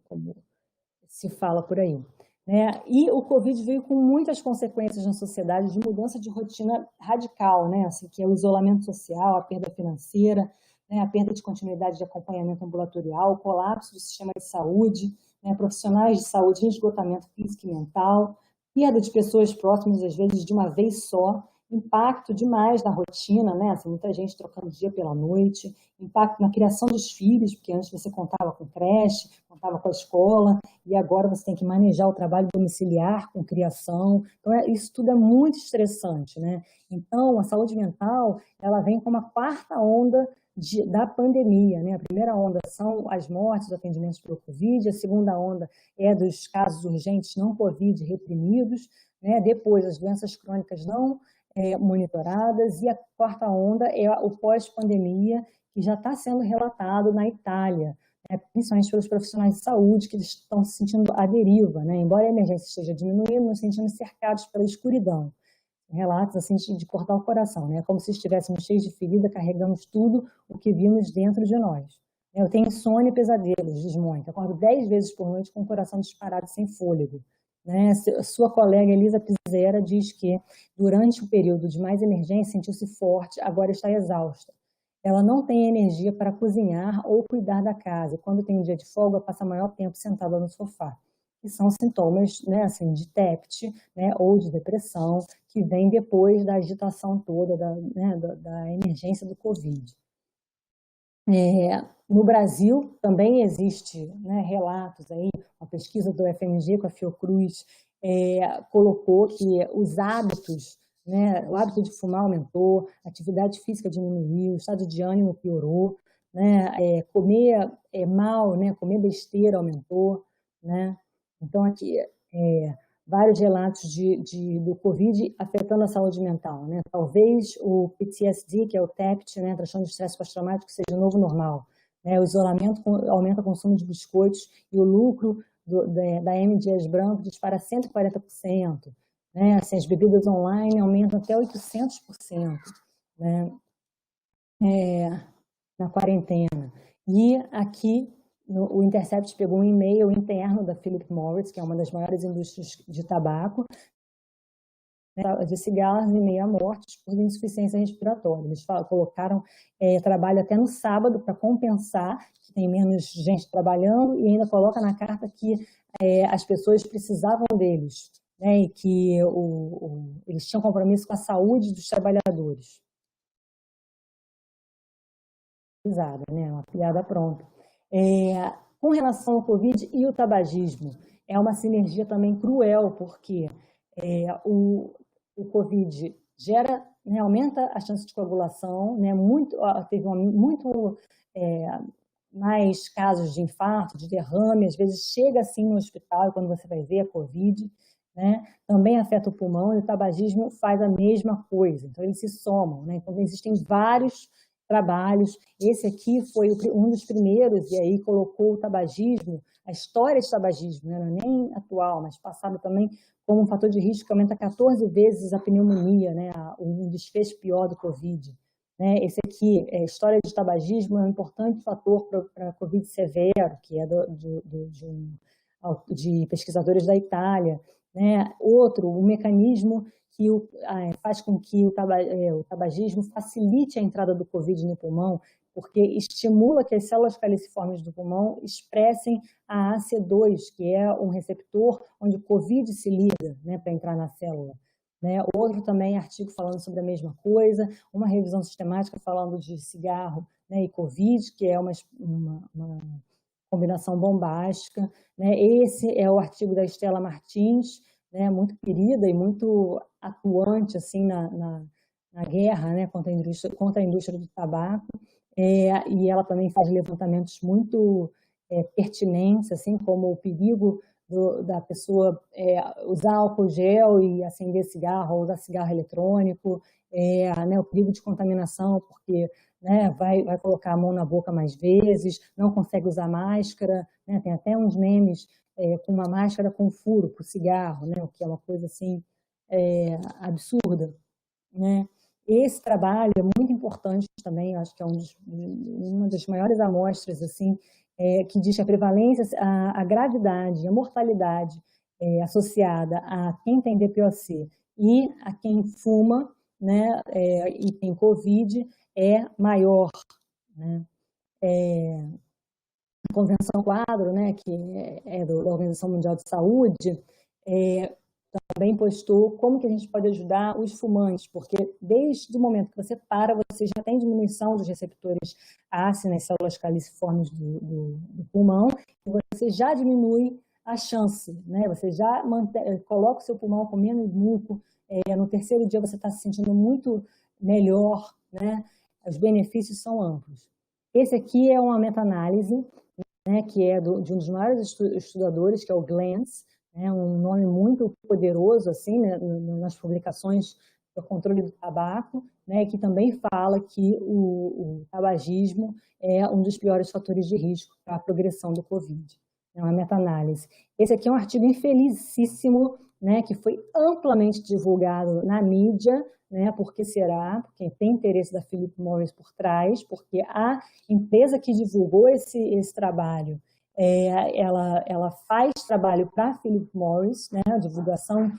se fala por aí. Né? E o Covid veio com muitas consequências na sociedade de mudança de rotina radical, né? Assim, que é o isolamento social, a perda financeira, né? A perda de continuidade de acompanhamento ambulatorial, o colapso do sistema de saúde, né? Profissionais de saúde em esgotamento físico e mental, perda de pessoas próximas, às vezes, de uma vez só, impacto demais na rotina, né? Assim, muita gente trocando dia pela noite, impacto na criação dos filhos, porque antes você contava com creche, contava com a escola, e agora você tem que manejar o trabalho domiciliar com criação. Então, isso tudo é muito estressante, né? Então, a saúde mental, ela vem como a quarta onda da pandemia, né? A primeira onda são as mortes, os atendimentos pelo Covid, a segunda onda é dos casos urgentes não Covid reprimidos, né? Depois, as doenças crônicas não monitoradas, e a quarta onda é o pós-pandemia, que já está sendo relatado na Itália, né, principalmente pelos profissionais de saúde, que estão se sentindo à deriva, né, embora a emergência esteja diminuindo, nos sentimos cercados pela escuridão. Relatos assim de cortar o coração, né, como se estivéssemos cheios de ferida, carregamos tudo o que vimos dentro de nós. Eu tenho insônia e pesadelos, diz Mônica, acordo 10 vezes por noite com o coração disparado sem fôlego. Né? Sua colega Elisa Pizzera diz que, durante o período de mais emergência, sentiu-se forte, agora está exausta. Ela não tem energia para cozinhar ou cuidar da casa, e quando tem um dia de folga, passa maior tempo sentada no sofá. Que são sintomas, né, assim, de TEPT, né, ou de depressão, que vem depois da agitação toda, né, da emergência do Covid. No Brasil também existe, né, relatos aí, uma pesquisa do FMG com a Fiocruz colocou que os hábitos, né, o hábito de fumar aumentou, a atividade física diminuiu, o estado de ânimo piorou, né, comer mal, né, comer besteira aumentou, né. Então aqui vários relatos do Covid afetando a saúde mental, né? Talvez o PTSD, que é o TEPT, né, transtorno de estresse pós-traumático, seja o novo normal. Né? O isolamento aumenta o consumo de biscoitos e o lucro da M. Dias Branco dispara 140%. Né? Assim, as bebidas online aumentam até 800%, né? Na quarentena. E aqui o Intercept pegou um e-mail interno da Philip Morris, que é uma das maiores indústrias de tabaco, de cigarros e meia mortes por insuficiência respiratória. Eles colocaram trabalho até no sábado para compensar que tem menos gente trabalhando, e ainda coloca na carta que as pessoas precisavam deles, né, e que eles tinham compromisso com a saúde dos trabalhadores. Né, uma piada pronta. Com relação ao Covid e o tabagismo, é uma sinergia também cruel, porque o Covid gera, né, aumenta a chance de coagulação, né, teve muito mais casos de infarto, de derrame, às vezes chega assim no hospital, quando você vai ver a Covid, né, também afeta o pulmão, e o tabagismo faz a mesma coisa, então eles se somam, né, então existem vários trabalhos, esse aqui foi um dos primeiros, e aí colocou o tabagismo, a história de tabagismo, né, não é nem atual, mas passado também, como um fator de risco que aumenta 14 vezes a pneumonia, né, um desfecho pior do Covid. Né? Esse aqui, história de tabagismo, é um importante fator para Covid severo, que é de pesquisadores da Itália. Né? Outro, um mecanismo que faz com que o tabagismo facilite a entrada do Covid no pulmão, porque estimula que as células caliciformes do pulmão expressem a AC2, que é um receptor onde o Covid se liga, né, para entrar na célula. Né? Outro também artigo falando sobre a mesma coisa, uma revisão sistemática falando de cigarro, né, e Covid, que é uma combinação bombástica. Né? Esse é o artigo da Estela Martins, né, muito querida e muito atuante assim, na guerra, né, contra a indústria do tabaco, e ela também faz levantamentos muito pertinentes, assim como o perigo da pessoa usar álcool gel e acender cigarro, ou usar cigarro eletrônico, né, o perigo de contaminação, porque né, vai colocar a mão na boca mais vezes, não consegue usar máscara, né, tem até uns memes com uma máscara com furo para o cigarro, né, o que é uma coisa assim absurda. Né? Esse trabalho é muito importante também, acho que é uma das maiores amostras assim, que diz que a prevalência, a gravidade, a mortalidade associada a quem tem DPOC e a quem fuma, né, e tem Covid é maior. Né? A Convenção Quadro, né, que é da Organização Mundial de Saúde, também postou como que a gente pode ajudar os fumantes, porque desde o momento que você para, você já tem diminuição dos receptores ACE nas células caliciformes do pulmão, e você já diminui a chance, né? Você já coloca o seu pulmão com menos muco, no terceiro dia você está se sentindo muito melhor, né? Os benefícios são amplos. Esse aqui é uma meta-análise, né, que é de um dos maiores estudadores, que é o Glantz, né, um nome muito poderoso assim, né, nas publicações do controle do tabaco, né, que também fala que o tabagismo é um dos piores fatores de risco para a progressão do Covid. É uma meta-análise. Esse aqui é um artigo infelicíssimo, né, que foi amplamente divulgado na mídia, né, por que será? Porque tem interesse da Philip Morris por trás, porque a empresa que divulgou esse trabalho, ela faz trabalho para a Philip Morris, né, a divulgação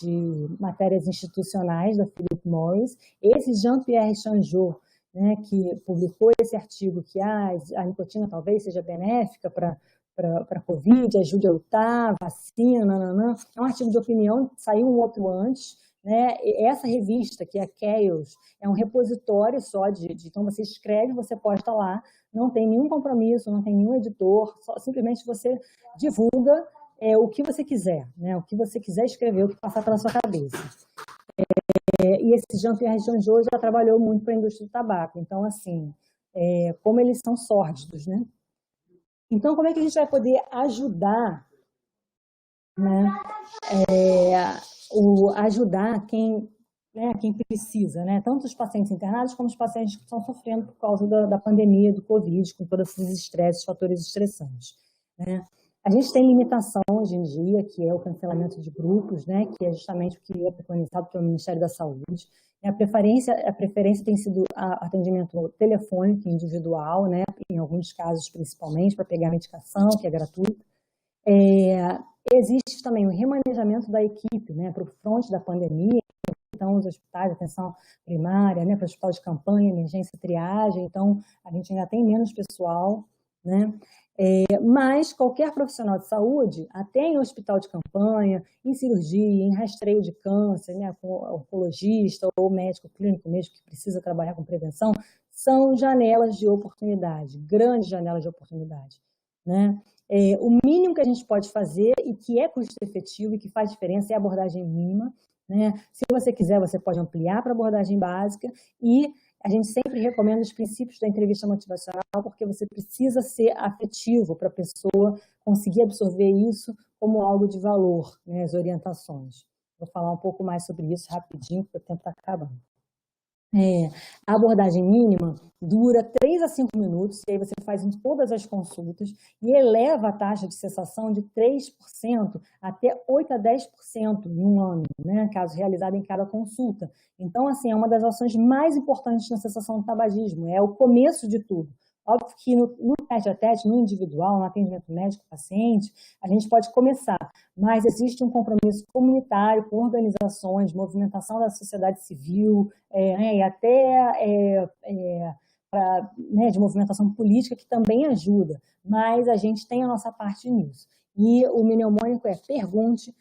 de matérias institucionais da Philip Morris. Esse Jean-Pierre Changeux, né, que publicou esse artigo que a nicotina talvez seja benéfica para a Covid, ajude a lutar, vacina, nananã. É um artigo de opinião, saiu um outro antes, né? Essa revista, que é a Chaos, é um repositório só então você escreve, você posta lá, não tem nenhum compromisso, não tem nenhum editor, simplesmente você divulga o que você quiser, né? O que você quiser escrever, o que passar pela sua cabeça. E esse Jean-Pierre Changeux já trabalhou muito para a indústria do tabaco, então, assim, como eles são sórdidos, né? Então, como é que a gente vai poder ajudar, né, ajudar quem precisa, né? Tanto os pacientes internados como os pacientes que estão sofrendo por causa da pandemia, do Covid, com todos esses estresses, fatores estressantes, né? A gente tem limitação hoje em dia, que é o cancelamento de grupos, né? Que é justamente o que é preconizado pelo Ministério da Saúde. A preferência tem sido atendimento telefônico individual, né? Em alguns casos, principalmente, para pegar medicação, que é gratuita. Existe também o remanejamento da equipe, né? Para o fronte da pandemia. Então, os hospitais, atenção primária, né? Para o hospital de campanha, emergência, triagem. Então, a gente ainda tem menos pessoal, né? Mas qualquer profissional de saúde, até em hospital de campanha, em cirurgia, em rastreio de câncer, né, com oncologista ou médico clínico mesmo que precisa trabalhar com prevenção, são janelas de oportunidade, grandes janelas de oportunidade, né? O mínimo que a gente pode fazer e que é custo efetivo e que faz diferença é a abordagem mínima, né? Se você quiser, você pode ampliar para a abordagem básica e a gente sempre recomenda os princípios da entrevista motivacional porque você precisa ser afetivo para a pessoa conseguir absorver isso como algo de valor, né, as orientações. Vou falar um pouco mais sobre isso rapidinho, porque o tempo está acabando. A abordagem mínima dura 3 a 5 minutos, e aí você faz em todas as consultas e eleva a taxa de cessação de 3% até 8 a 10% em um ano, né, caso realizado em cada consulta. Então, assim, é uma das ações mais importantes na cessação do tabagismo, é o começo de tudo. Óbvio que no tete-a-tete, no individual, no atendimento médico-paciente, a gente pode começar, mas existe um compromisso comunitário com organizações, movimentação da sociedade civil, e até de movimentação política que também ajuda, mas a gente tem a nossa parte nisso. E o mnemônico é pergunte,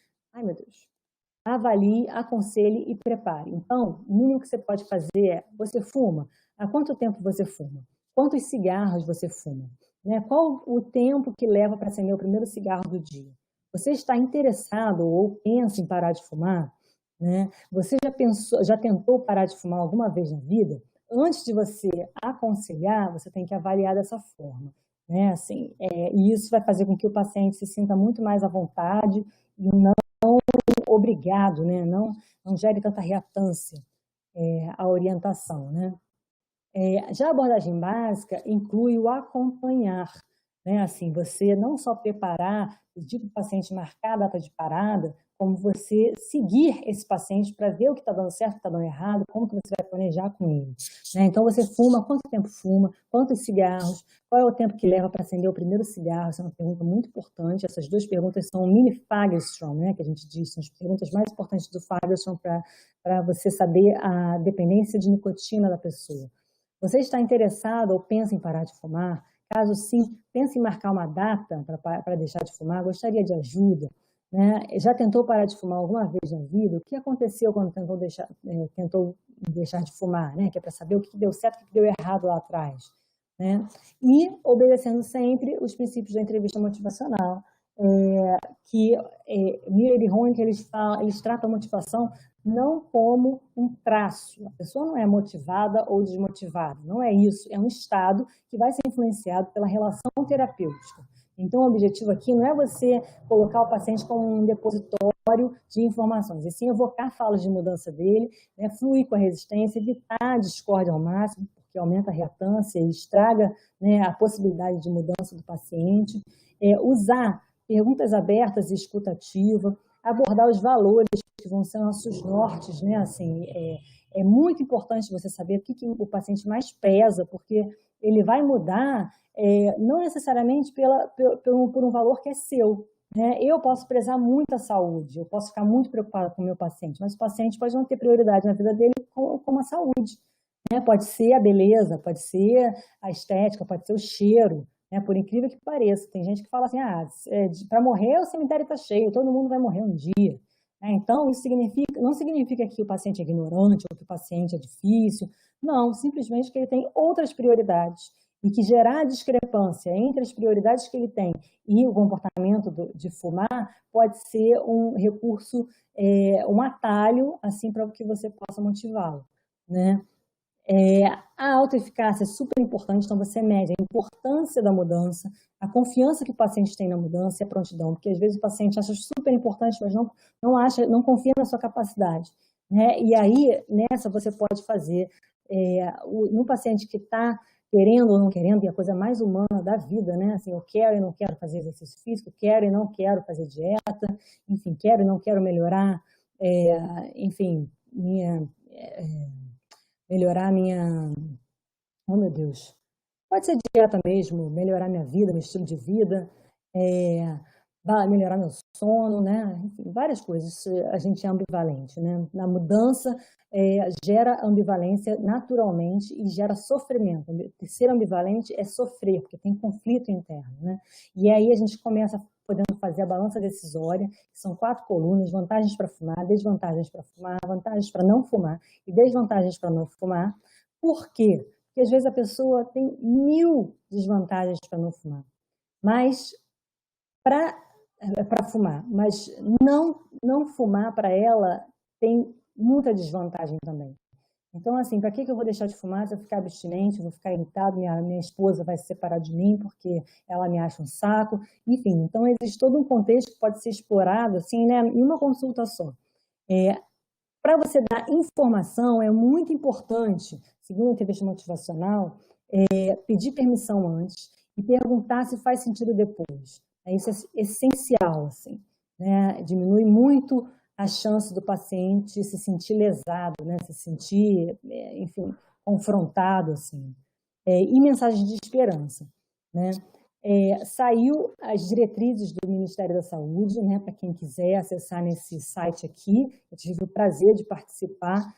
avalie, aconselhe e prepare. Então, o mínimo que você pode fazer é, você fuma? Há quanto tempo você fuma? Quantos cigarros você fuma? Né? Qual o tempo que leva para acender o primeiro cigarro do dia? Você está interessado ou pensa em parar de fumar? Né? Você já tentou parar de fumar alguma vez na vida? Antes de você aconselhar, você tem que avaliar dessa forma. Né? Assim, e isso vai fazer com que o paciente se sinta muito mais à vontade e não obrigado, né? Não gere tanta reatância à orientação, né? Já a abordagem básica inclui o acompanhar, né? Assim, você não só preparar, pedir para o paciente marcar a data de parada, como você seguir esse paciente para ver o que está dando certo, o que está dando errado, como que você vai planejar com ele. Né? Então, você fuma, quanto tempo fuma, quantos cigarros, qual é o tempo que leva para acender o primeiro cigarro? Essa é uma pergunta muito importante. Essas 2 perguntas são um mini Fagerstrom, né, que a gente diz, são as perguntas mais importantes do Fagerstrom para você saber a dependência de nicotina da pessoa. Você está interessado ou pensa em parar de fumar? Caso sim, pense em marcar uma data para deixar de fumar, gostaria de ajuda. né? Já tentou parar de fumar alguma vez na vida? O que aconteceu quando tentou deixar de fumar, né? Que é para saber o que deu certo e o que deu errado lá atrás, né? E obedecendo sempre os princípios da entrevista motivacional, que Miller e Rohn, eles tratam a motivação não como um traço. A pessoa não é motivada ou desmotivada, não é isso. É um estado que vai ser influenciado pela relação terapêutica. Então, o objetivo aqui não é você colocar o paciente como um depositório de informações, e sim evocar falas de mudança dele, né, fluir com a resistência, evitar a discórdia ao máximo, porque aumenta a reatância e estraga, né, a possibilidade de mudança do paciente, usar perguntas abertas e escuta ativa, abordar os valores que vão ser nossos nortes, né, assim, é muito importante você saber o que o paciente mais preza, porque ele vai mudar não necessariamente por um valor que é seu, né? Eu posso prezar muito a saúde, eu posso ficar muito preocupada com o meu paciente, mas o paciente pode não ter prioridade na vida dele como a saúde, né? Pode ser a beleza, pode ser a estética, pode ser o cheiro, né? Por incrível que pareça. Tem gente que fala assim, para morrer o cemitério está cheio, todo mundo vai morrer um dia. Então, isso não significa que o paciente é ignorante ou que o paciente é difícil, não, simplesmente que ele tem outras prioridades e que gerar discrepância entre as prioridades que ele tem e o comportamento de fumar pode ser um recurso, um atalho, assim, para que você possa motivá-lo, né? A autoeficácia é super importante, então você mede a importância da mudança, a confiança que o paciente tem na mudança e a prontidão, porque às vezes o paciente acha super importante, mas não confia na sua capacidade, né? E aí, nessa, você pode fazer, no paciente que está querendo ou não querendo, e a coisa mais humana da vida, né? Assim, eu quero e não quero fazer exercício físico, quero e não quero fazer dieta, enfim, quero e não quero melhorar, enfim, melhorar minha... Oh, meu Deus. Pode ser dieta mesmo, melhorar minha vida, meu estilo de vida, melhorar meu sono, né? Enfim, várias coisas. A gente é ambivalente, né? Na mudança, gera ambivalência naturalmente e gera sofrimento. Ser ambivalente é sofrer, porque tem conflito interno, né? E aí a gente começa podendo fazer a balança decisória, que são 4 colunas: vantagens para fumar, desvantagens para fumar, vantagens para não fumar e desvantagens para não fumar. Por quê? Porque às vezes a pessoa tem 1000 desvantagens para não fumar, mas para fumar, mas não fumar para ela tem muita desvantagem também. Então, assim, para que eu vou deixar de fumar se eu ficar abstinente, vou ficar irritado, minha esposa vai se separar de mim porque ela me acha um saco, enfim. Então, existe todo um contexto que pode ser explorado, assim, né, em uma consulta só. Para você dar informação, é muito importante, segundo a entrevista motivacional, pedir permissão antes e perguntar se faz sentido depois. Isso é essencial, assim, né? Diminui muito a chance do paciente se sentir lesado, né? Se sentir, enfim, confrontado, assim. E mensagens de esperança, né? Saiu as diretrizes do Ministério da Saúde, né, para quem quiser acessar nesse site aqui. Eu tive o prazer de participar,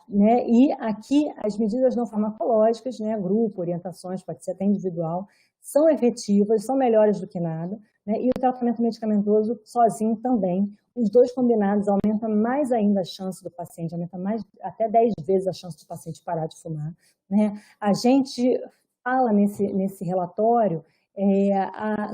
né, e aqui as medidas não farmacológicas, né, grupo, orientações, pode ser até individual, são efetivas, são melhores do que nada, né, e o tratamento medicamentoso sozinho também. Os dois combinados aumentam mais ainda a chance do paciente, aumenta mais, até 10 vezes a chance do paciente parar de fumar, né. A gente fala nesse relatório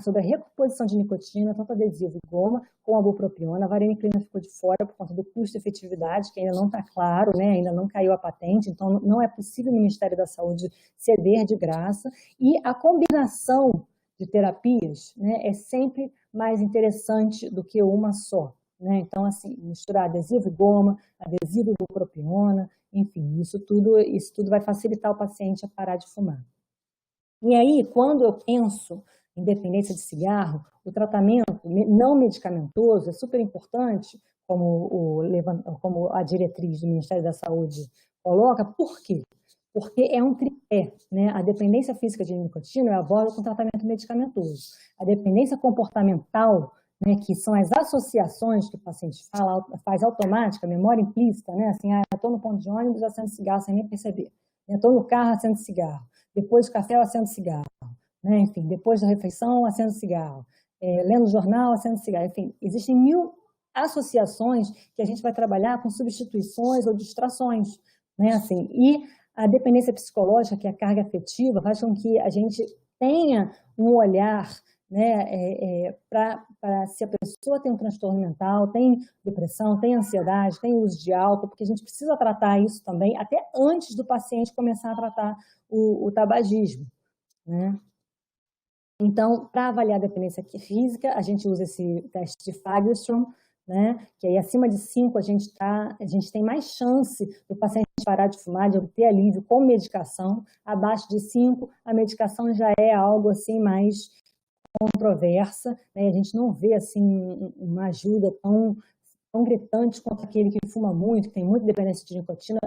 sobre a recomposição de nicotina, tanto adesivo e goma, com a bupropiona. A vareniclina ficou de fora por conta do custo-efetividade, que ainda não está claro, né? Ainda não caiu a patente, então não é possível o Ministério da Saúde ceder de graça. E a combinação de terapias, né, é sempre mais interessante do que uma só, né? Então, assim, misturar adesivo e goma, adesivo e bupropiona, enfim, isso tudo vai facilitar o paciente a parar de fumar. E aí, quando eu penso em dependência de cigarro, o tratamento não medicamentoso é super importante, como a diretriz do Ministério da Saúde coloca. Por quê? Porque é um tripé, né? A dependência física de nicotina eu abordo com tratamento medicamentoso. A dependência comportamental, né, que são as associações que o paciente faz automática, memória implícita, né? Assim, eu estou no ponto de ônibus acendo cigarro sem nem perceber. Eu estou no carro acendo cigarro. Depois do café eu acendo cigarro, né? Enfim, depois da refeição eu acendo cigarro. lendo jornal, acendendo cigarro, enfim, existem mil associações que a gente vai trabalhar com substituições ou distrações, né? Assim, e a dependência psicológica, que é a carga afetiva, faz com que a gente tenha um olhar, né, para se a pessoa tem um transtorno mental, tem depressão, tem ansiedade, tem uso de álcool, porque a gente precisa tratar isso também, até antes do paciente começar a tratar o tabagismo, né? Então, para avaliar a dependência física, a gente usa esse teste de Fagerstrom, né? Que aí acima de 5 a gente tem mais chance do paciente parar de fumar, de obter alívio com medicação. Abaixo de 5, a medicação já é algo assim mais controversa, né? A gente não vê assim uma ajuda tão gritante quanto aquele que fuma muito, que tem muita dependência de nicotina,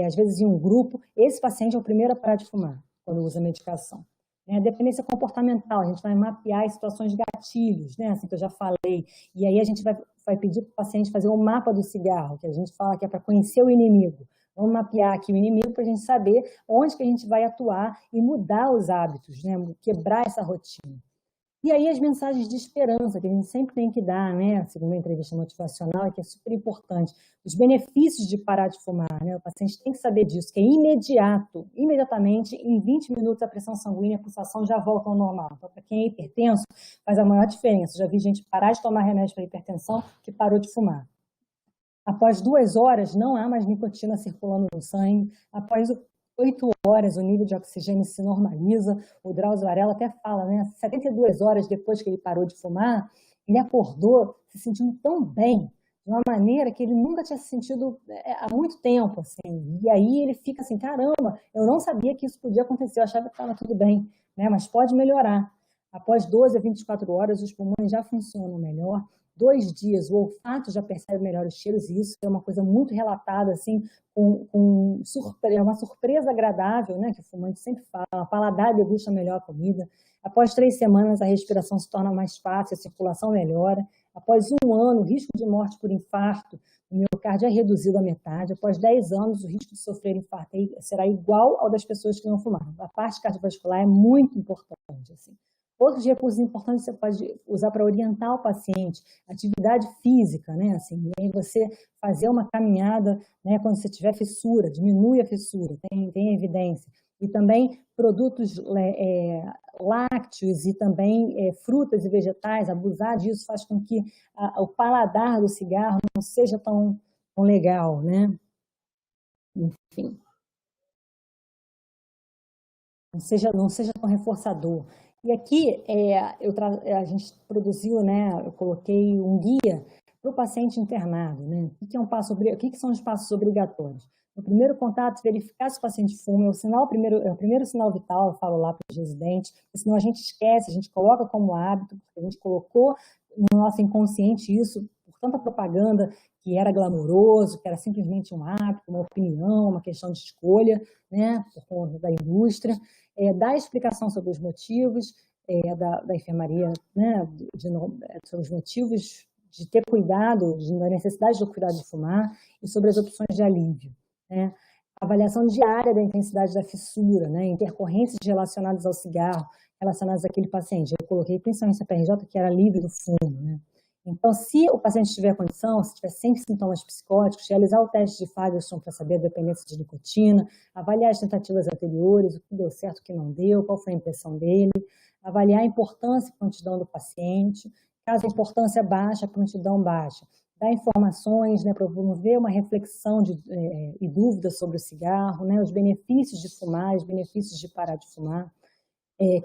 às vezes em um grupo. Esse paciente é o primeiro a parar de fumar quando usa medicação. A dependência comportamental, a gente vai mapear as situações de gatilhos, né, assim que eu já falei, e aí a gente vai pedir para o paciente fazer um mapa do cigarro, que a gente fala que é para conhecer o inimigo. Vamos mapear aqui o inimigo para a gente saber onde que a gente vai atuar e mudar os hábitos, né, quebrar essa rotina. E aí as mensagens de esperança, que a gente sempre tem que dar, né, segundo a entrevista motivacional, que é super importante. Os benefícios de parar de fumar, né, o paciente tem que saber disso, que é imediato, imediatamente, em 20 minutos a pressão sanguínea e a pulsação já voltam ao normal. Então, para quem é hipertenso, faz a maior diferença. Já vi gente parar de tomar remédio para hipertensão que parou de fumar. Após 2 horas, não há mais nicotina circulando no sangue. Após 8 horas, o nível de oxigênio se normaliza. O Drauzio Varela até fala, né? 72 horas depois que ele parou de fumar, ele acordou se sentindo tão bem, de uma maneira que ele nunca tinha se sentido há muito tempo, assim. E aí ele fica assim, caramba, eu não sabia que isso podia acontecer, eu achava que estava tudo bem, né? Mas pode melhorar. Após 12 a 24 horas, os pulmões já funcionam melhor. 2 dias, o olfato já percebe melhor os cheiros, e isso é uma coisa muito relatada, assim, é uma surpresa agradável, né, que o fumante sempre fala, o paladar degusta melhor a comida. Após 3 semanas, a respiração se torna mais fácil, a circulação melhora. Após 1 ano, o risco de morte por infarto no miocárdio é reduzido à metade. Após 10 anos, o risco de sofrer infarto será igual ao das pessoas que não fumaram. A parte cardiovascular é muito importante, assim. Outros recursos importantes você pode usar para orientar o paciente, atividade física, né? Assim, e aí você fazer uma caminhada, né, quando você tiver fissura, diminui a fissura, tem evidência. E também produtos lácteos e também frutas e vegetais, abusar disso faz com que o paladar do cigarro não seja tão legal, né? Enfim. Não seja tão reforçador. E aqui a gente produziu, né, eu coloquei um guia para o paciente internado, né? O que são os passos obrigatórios? No primeiro contato, verificar se o paciente fuma, é o primeiro sinal vital, eu falo lá para os residentes, porque senão a gente esquece, a gente coloca como hábito, porque a gente colocou no nosso inconsciente isso, por tanta propaganda que era glamouroso, que era simplesmente um hábito, uma opinião, uma questão de escolha, né, por conta da indústria. Dar explicação sobre os motivos da enfermaria, né, sobre os motivos de ter cuidado, da necessidade do cuidado de fumar e sobre as opções de alívio, né. Avaliação diária da intensidade da fissura, né, intercorrências relacionadas ao cigarro, relacionadas àquele paciente. Eu coloquei principalmente a PRJ, que era livre do fumo, né. Então, se o paciente tiver condição, se tiver sem sintomas psicóticos, realizar o teste de Fagerstrom para saber a dependência de nicotina, avaliar as tentativas anteriores, o que deu certo, o que não deu, qual foi a impressão dele, avaliar a importância e prontidão do paciente, caso a importância baixa, a prontidão baixa, dar informações, né, promover uma reflexão e dúvidas sobre o cigarro, né, os benefícios de fumar, os benefícios de parar de fumar.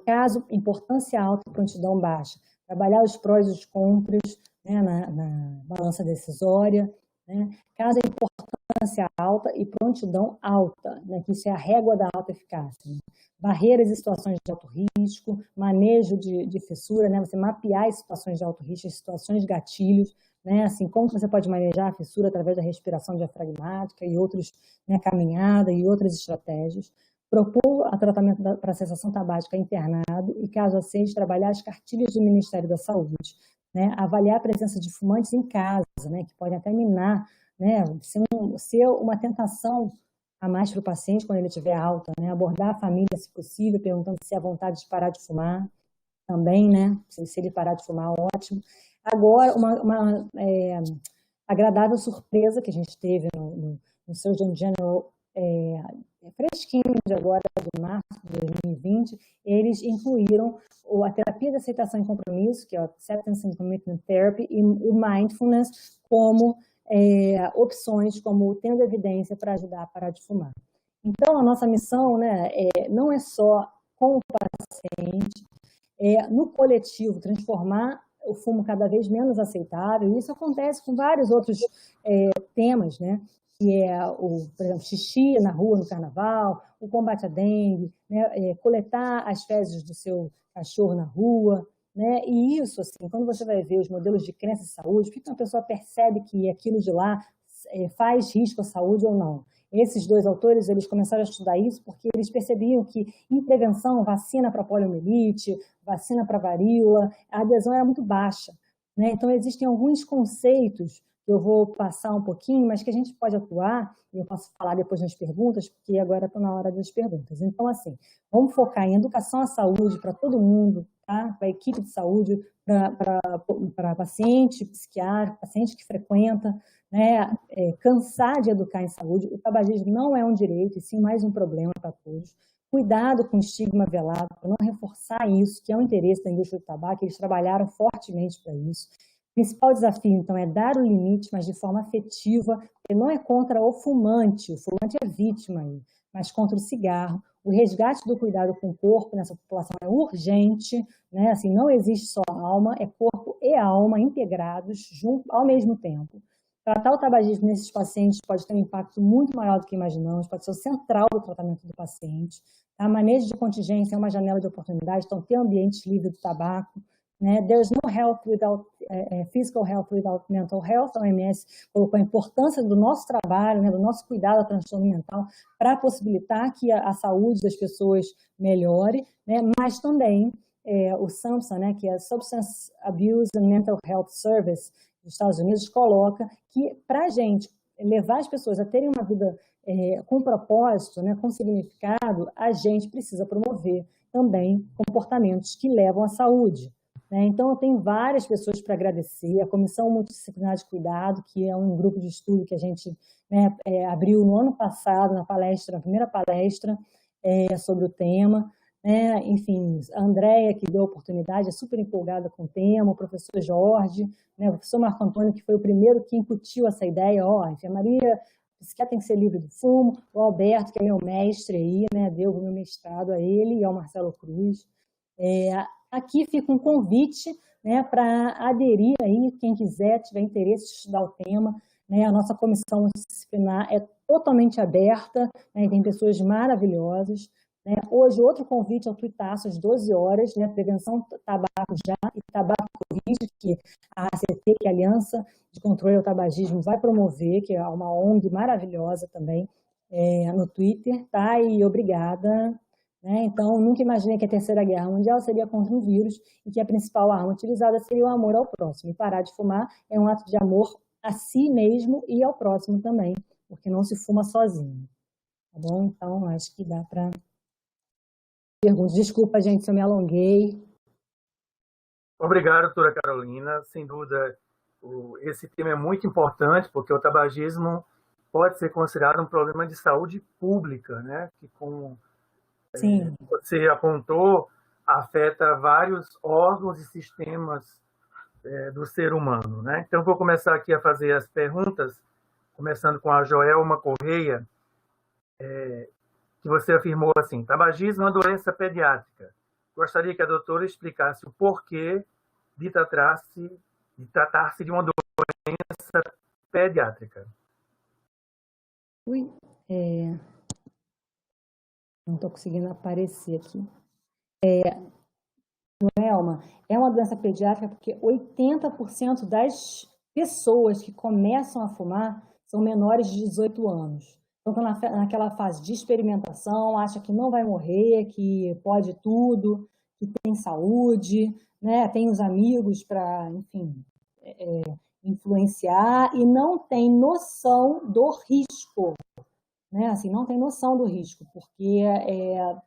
Caso importância alta e prontidão baixa, trabalhar os prós e os contras, né, na balança decisória, né? Caso a importância alta e prontidão alta, né, que isso é a régua da alta eficácia. Né? Barreiras e situações de alto risco, manejo de fissura, né, você mapear as situações de alto risco, as situações de gatilhos, né, assim, como você pode manejar a fissura através da respiração diafragmática e outros, né, caminhada e outras estratégias. Propor a tratamento para a cessação tabágica internado e, caso aceite, trabalhar as cartilhas do Ministério da Saúde, né? Avaliar a presença de fumantes em casa, né? Que podem até minar, né? Ser uma tentação a mais para o paciente quando ele estiver alta, né? Abordar a família, se possível, perguntando se há vontade de parar de fumar. também, né? Se ele parar de fumar, ótimo. Agora, uma agradável surpresa que a gente teve no Surgeon General, fresquinho de agora, de março de 2020, eles incluíram a terapia de aceitação e compromisso, que é o Acceptance and Commitment Therapy, e o Mindfulness como opções, como tendo evidência para ajudar a parar de fumar. Então, a nossa missão, né, não é só com o paciente, no coletivo, transformar o fumo cada vez menos aceitável, e isso acontece com vários outros temas, né, que é, por exemplo, xixi na rua, no carnaval, o combate à dengue, né, coletar as fezes do seu cachorro na rua, né, e isso, assim, quando você vai ver os modelos de crença e saúde, por que uma pessoa percebe que aquilo de lá faz risco à saúde ou não? Esses dois autores, eles começaram a estudar isso porque eles percebiam que, em prevenção, vacina para poliomielite, vacina para varíola, a adesão era muito baixa, né? Então, existem alguns conceitos que eu vou passar um pouquinho, mas que a gente pode atuar, e eu posso falar depois nas perguntas, porque agora estou na hora das perguntas. Então, assim, vamos focar em educação à saúde para todo mundo, tá? Para a equipe de saúde, para paciente psiquiátrico, paciente que frequenta, né? Cansar de educar em saúde. O tabagismo não é um direito, e sim mais um problema para todos. Cuidado com o estigma velado, para não reforçar isso, que é um interesse da indústria do tabaco, eles trabalharam fortemente para isso. O principal desafio, então, é dar o limite, mas de forma afetiva, porque não é contra o fumante é vítima aí, mas contra o cigarro. O resgate do cuidado com o corpo nessa população é urgente, né? Assim, não existe só alma, é corpo e alma integrados junto, ao mesmo tempo. Tratar o tabagismo nesses pacientes pode ter um impacto muito maior do que imaginamos, pode ser o central do tratamento do paciente. A manejo de contingência é uma janela de oportunidade, então ter ambientes livres do tabaco, né? There's no health without physical health without mental health. A OMS colocou a importância do nosso trabalho, né, do nosso cuidado ao transtorno mental para possibilitar que a saúde das pessoas melhore, né? Mas também o SAMHSA, né, que é a Substance Abuse and Mental Health Service dos Estados Unidos, coloca que para a gente levar as pessoas a terem uma vida com propósito, né, com significado, a gente precisa promover também comportamentos que levam à saúde. Então, eu tenho várias pessoas para agradecer. A Comissão Multidisciplinar de Cuidado, que é um grupo de estudo que a gente abriu no ano passado, na primeira palestra sobre o tema. Enfim, a Andréia, que deu a oportunidade, é super empolgada com o tema, o professor Jorge, o professor Marco Antônio, que foi o primeiro que incutiu essa ideia, a enfermaria psiquiatra tem que ser livre do fumo, o Alberto, que é meu mestre aí, deu o meu mestrado a ele e ao Marcelo Cruz. Aqui fica um convite, para aderir aí, quem quiser, tiver interesse de estudar o tema, a nossa comissão multidisciplinar é totalmente aberta, tem pessoas maravilhosas. Hoje, outro convite ao Tuitaço, às 12 horas, prevenção tabaco já e tabaco Covid, que a ACT, que é a Aliança de Controle ao Tabagismo, vai promover, que é uma ONG maravilhosa também, no Twitter, tá? E obrigada. Então, nunca imaginei que a Terceira Guerra Mundial seria contra um vírus e que a principal arma utilizada seria o amor ao próximo. E parar de fumar é um ato de amor a si mesmo e ao próximo também, porque não se fuma sozinho. Tá bom? Então, acho que dá para perguntas. Desculpa, gente, se eu me alonguei. Obrigado, doutora Carolina. Sem dúvida, esse tema é muito importante, porque o tabagismo pode ser considerado um problema de saúde pública, né? Que, como você apontou, afeta vários órgãos e sistemas do ser humano, né? Então, vou começar aqui a fazer as perguntas, começando com a Joelma Correia, que você afirmou assim: tabagismo é uma doença pediátrica. Gostaria que a doutora explicasse o porquê de tratar-se de uma doença pediátrica. Não estou conseguindo aparecer aqui. Joelma, é uma doença pediátrica porque 80% das pessoas que começam a fumar são menores de 18 anos. Então, estão naquela fase de experimentação, acha que não vai morrer, que pode tudo, que tem saúde, tem os amigos para, enfim, influenciar e não tem noção do risco. Assim, não tem noção do risco, porque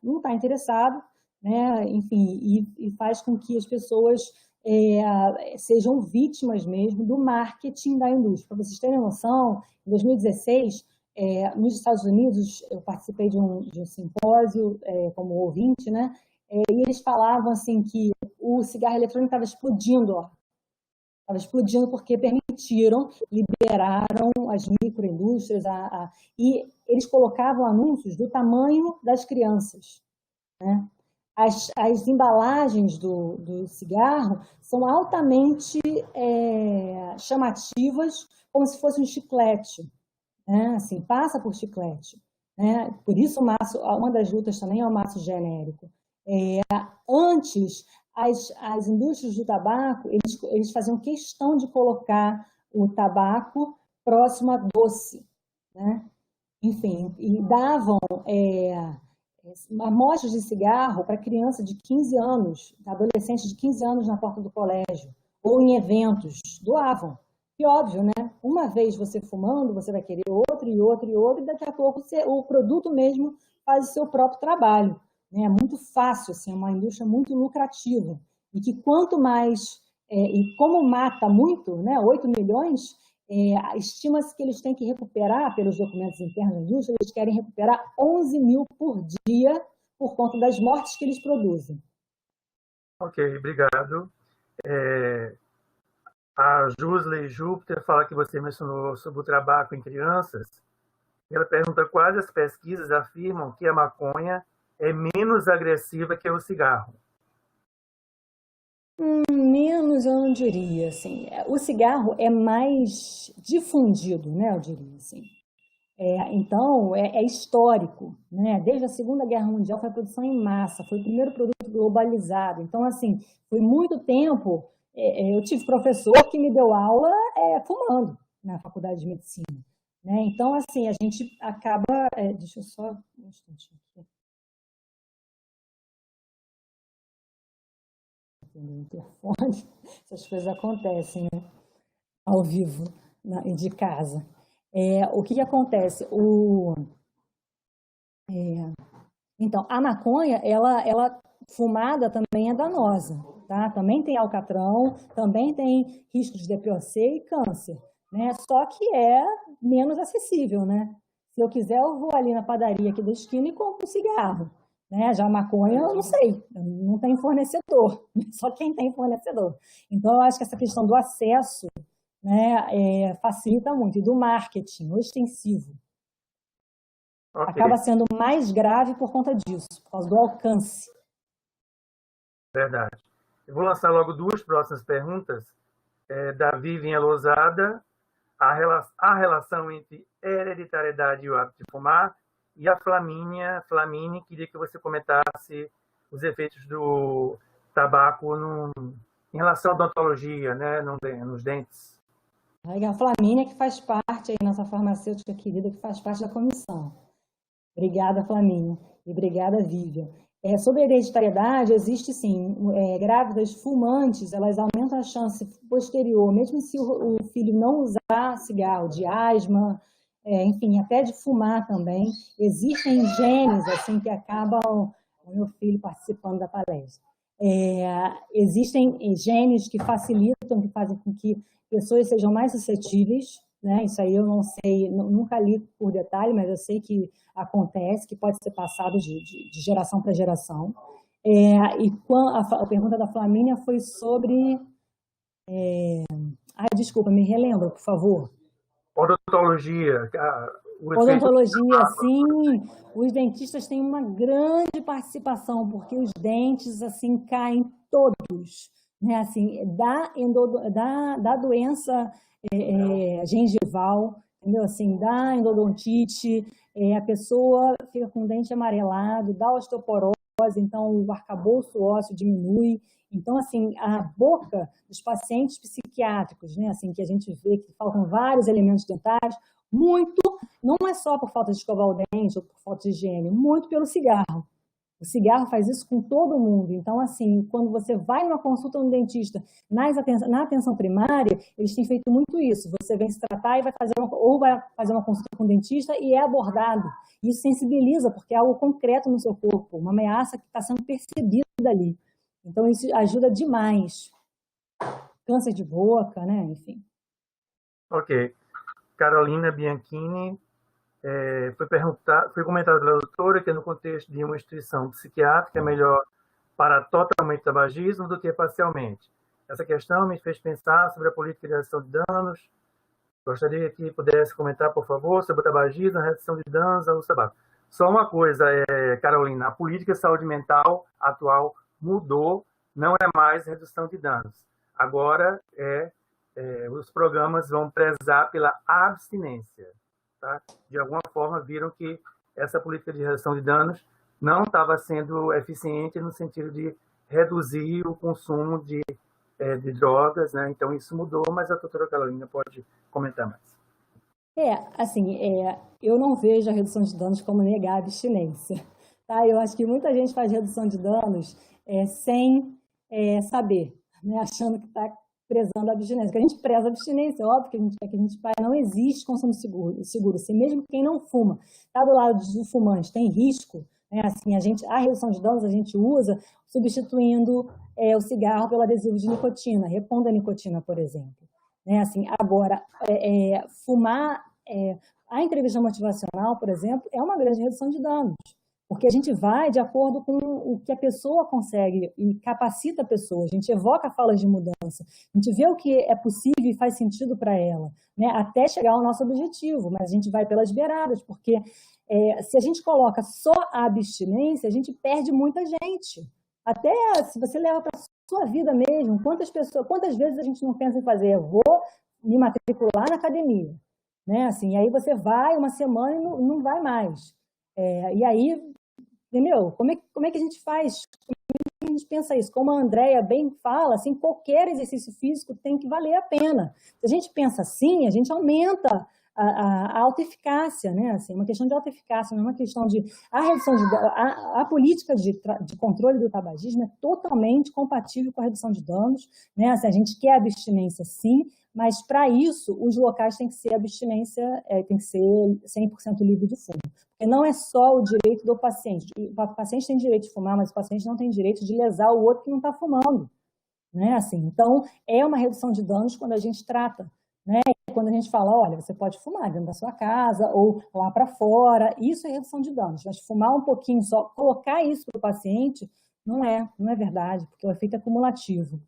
não está interessado, né? Enfim, e faz com que as pessoas sejam vítimas mesmo do marketing da indústria. Para vocês terem noção, em 2016, nos Estados Unidos, eu participei de um simpósio como ouvinte, né? E eles falavam assim que o cigarro eletrônico estava explodindo, ó. Estava explodindo porque permitiram, liberaram as microindústrias e eles colocavam anúncios do tamanho das crianças, né? As embalagens do cigarro são altamente chamativas, como se fosse um chiclete, né? Assim, passa por chiclete, né? Por isso uma das lutas também é o maço genérico. Antes, as indústrias do tabaco, eles faziam questão de colocar o tabaco próximo a doce, né? Enfim, e davam amostras de cigarro para criança de 15 anos, adolescente de 15 anos na porta do colégio, ou em eventos, doavam. E óbvio, né? Uma vez você fumando, você vai querer outro e outro e outro, e daqui a pouco o produto mesmo faz o seu próprio trabalho. É muito fácil, assim, é uma indústria muito lucrativa. E que quanto mais, e como mata muito, né, 8 milhões, estima-se que eles têm que recuperar, pelos documentos internos da indústria, eles querem recuperar 11 mil por dia por conta das mortes que eles produzem. Ok, obrigado. A Jusley Júpiter fala que você mencionou sobre o tabaco em crianças. Ela pergunta quais as pesquisas afirmam que a maconha é menos agressiva que o cigarro. Menos eu não diria, assim. O cigarro é mais difundido, né, eu diria, assim. Então, é histórico, né? Desde a Segunda Guerra Mundial foi a produção em massa, foi o primeiro produto globalizado. Então, assim, foi muito tempo. Eu tive professor que me deu aula fumando na faculdade de medicina, né? Então, assim, a gente acaba. Deixa eu só um instantinho aqui. No interfone, essas coisas acontecem, né? Ao vivo, de casa. O que acontece? Então, a maconha, ela fumada também é danosa, tá? Também tem alcatrão, também tem risco de DPOC e câncer, né? Só que é menos acessível, né? Se eu quiser, eu vou ali na padaria aqui da esquina e compro um cigarro, né? Já a maconha, eu não sei, não tem fornecedor, só quem tem fornecedor. Então, eu acho que essa questão do acesso, né, facilita muito, e do marketing ostensivo. Okay. Acaba sendo mais grave por conta disso, por causa do alcance. Verdade. Eu vou lançar logo duas próximas perguntas. Da Vivian Lousada, a relação entre hereditariedade e o hábito de fumar, e a Flamine, queria que você comentasse os efeitos do tabaco em relação à odontologia, né, nos dentes. A Flamínia, que faz parte, aí, nossa farmacêutica querida, que faz parte da comissão. Obrigada, Flamínia. E obrigada, Vivian. Sobre a hereditariedade, existe sim, grávidas fumantes, elas aumentam a chance posterior, mesmo se o filho não usar cigarro, de asma, enfim, até de fumar também. Existem genes assim que acabam, o meu filho participando da palestra, existem genes que facilitam, que fazem com que pessoas sejam mais suscetíveis, né? Isso aí eu não sei, nunca li por detalhe, mas eu sei que acontece, que pode ser passado de geração para geração. E a pergunta da Flamínia foi sobre... desculpa, me relembra, por favor. Odontologia. Odontologia, sim. Os dentistas têm uma grande participação, porque os dentes, assim, caem todos, né? Assim, da doença gengival, entendeu? Assim, da endodontite, a pessoa fica com o dente amarelado, dá osteoporose, então o arcabouço ósseo diminui. Então, assim, a boca dos pacientes psiquiátricos, né, assim, que a gente vê que faltam vários elementos dentários, muito, não é só por falta de escovar o dente ou por falta de higiene, muito pelo cigarro, O cigarro faz isso com todo mundo. Então, assim, quando você vai numa consulta no dentista, na atenção primária, eles têm feito muito isso. Você vem se tratar e vai fazer uma consulta com o dentista e é abordado. Isso sensibiliza, porque é algo concreto no seu corpo, uma ameaça que está sendo percebida ali. Então, isso ajuda demais. Câncer de boca, né? Enfim. Ok. Carolina Bianchini, foi comentado pela doutora que no contexto de uma instituição psiquiátrica é melhor parar totalmente o tabagismo do que parcialmente. Essa questão me fez pensar sobre a política de redução de danos. Gostaria que pudesse comentar, por favor, sobre o tabagismo, a redução de danos ao tabaco. Só uma coisa, Carolina, a política de saúde mental atual mudou, não é mais redução de danos. Agora os programas vão prezar pela abstinência. Tá? De alguma forma, viram que essa política de redução de danos não estava sendo eficiente no sentido de reduzir o consumo de drogas, né? Então, isso mudou, mas a doutora Carolina pode comentar mais. Eu não vejo a redução de danos como negar a abstinência. Tá? Eu acho que muita gente faz redução de danos sem saber, né? Achando que está prezando a abstinência. Porque a gente preza a abstinência, é óbvio que a gente quer que a gente pare. Não existe consumo seguro. Se mesmo quem não fuma está do lado do fumante, tem risco, né? Assim, a redução de danos a gente usa substituindo o cigarro pelo adesivo de nicotina, repondo a nicotina, por exemplo. Né? Assim, agora, fumar, a entrevista motivacional, por exemplo, é uma grande redução de danos. Porque a gente vai de acordo com o que a pessoa consegue e capacita a pessoa. A gente evoca falas de mudança. A gente vê o que é possível e faz sentido para ela, né? Até chegar ao nosso objetivo. Mas a gente vai pelas beiradas, porque se a gente coloca só a abstinência, a gente perde muita gente. Até se você leva para a sua vida mesmo, quantas vezes a gente não pensa em fazer? Eu vou me matricular na academia. Né? Assim, aí você vai uma semana e não vai mais. E aí, entendeu? Como é que a gente faz? Como é que a gente pensa isso? Como a Andrea bem fala, assim, qualquer exercício físico tem que valer a pena. Se a gente pensa assim, a gente aumenta a autoeficácia, né? Assim, uma questão de autoeficácia, não é uma questão de... A política de controle do tabagismo é totalmente compatível com a redução de danos, né? Assim, a gente quer abstinência, sim, mas para isso os locais têm que ser abstinência, tem que ser 100% livre de fumo. Porque não é só o direito do paciente. O paciente tem direito de fumar, mas o paciente não tem direito de lesar o outro que não está fumando. Né? Assim, então, é uma redução de danos quando a gente trata. Né? Quando a gente fala, olha, você pode fumar dentro da sua casa ou lá para fora, isso é redução de danos. Mas fumar um pouquinho só, colocar isso para o paciente, não é verdade, porque o efeito é cumulativo.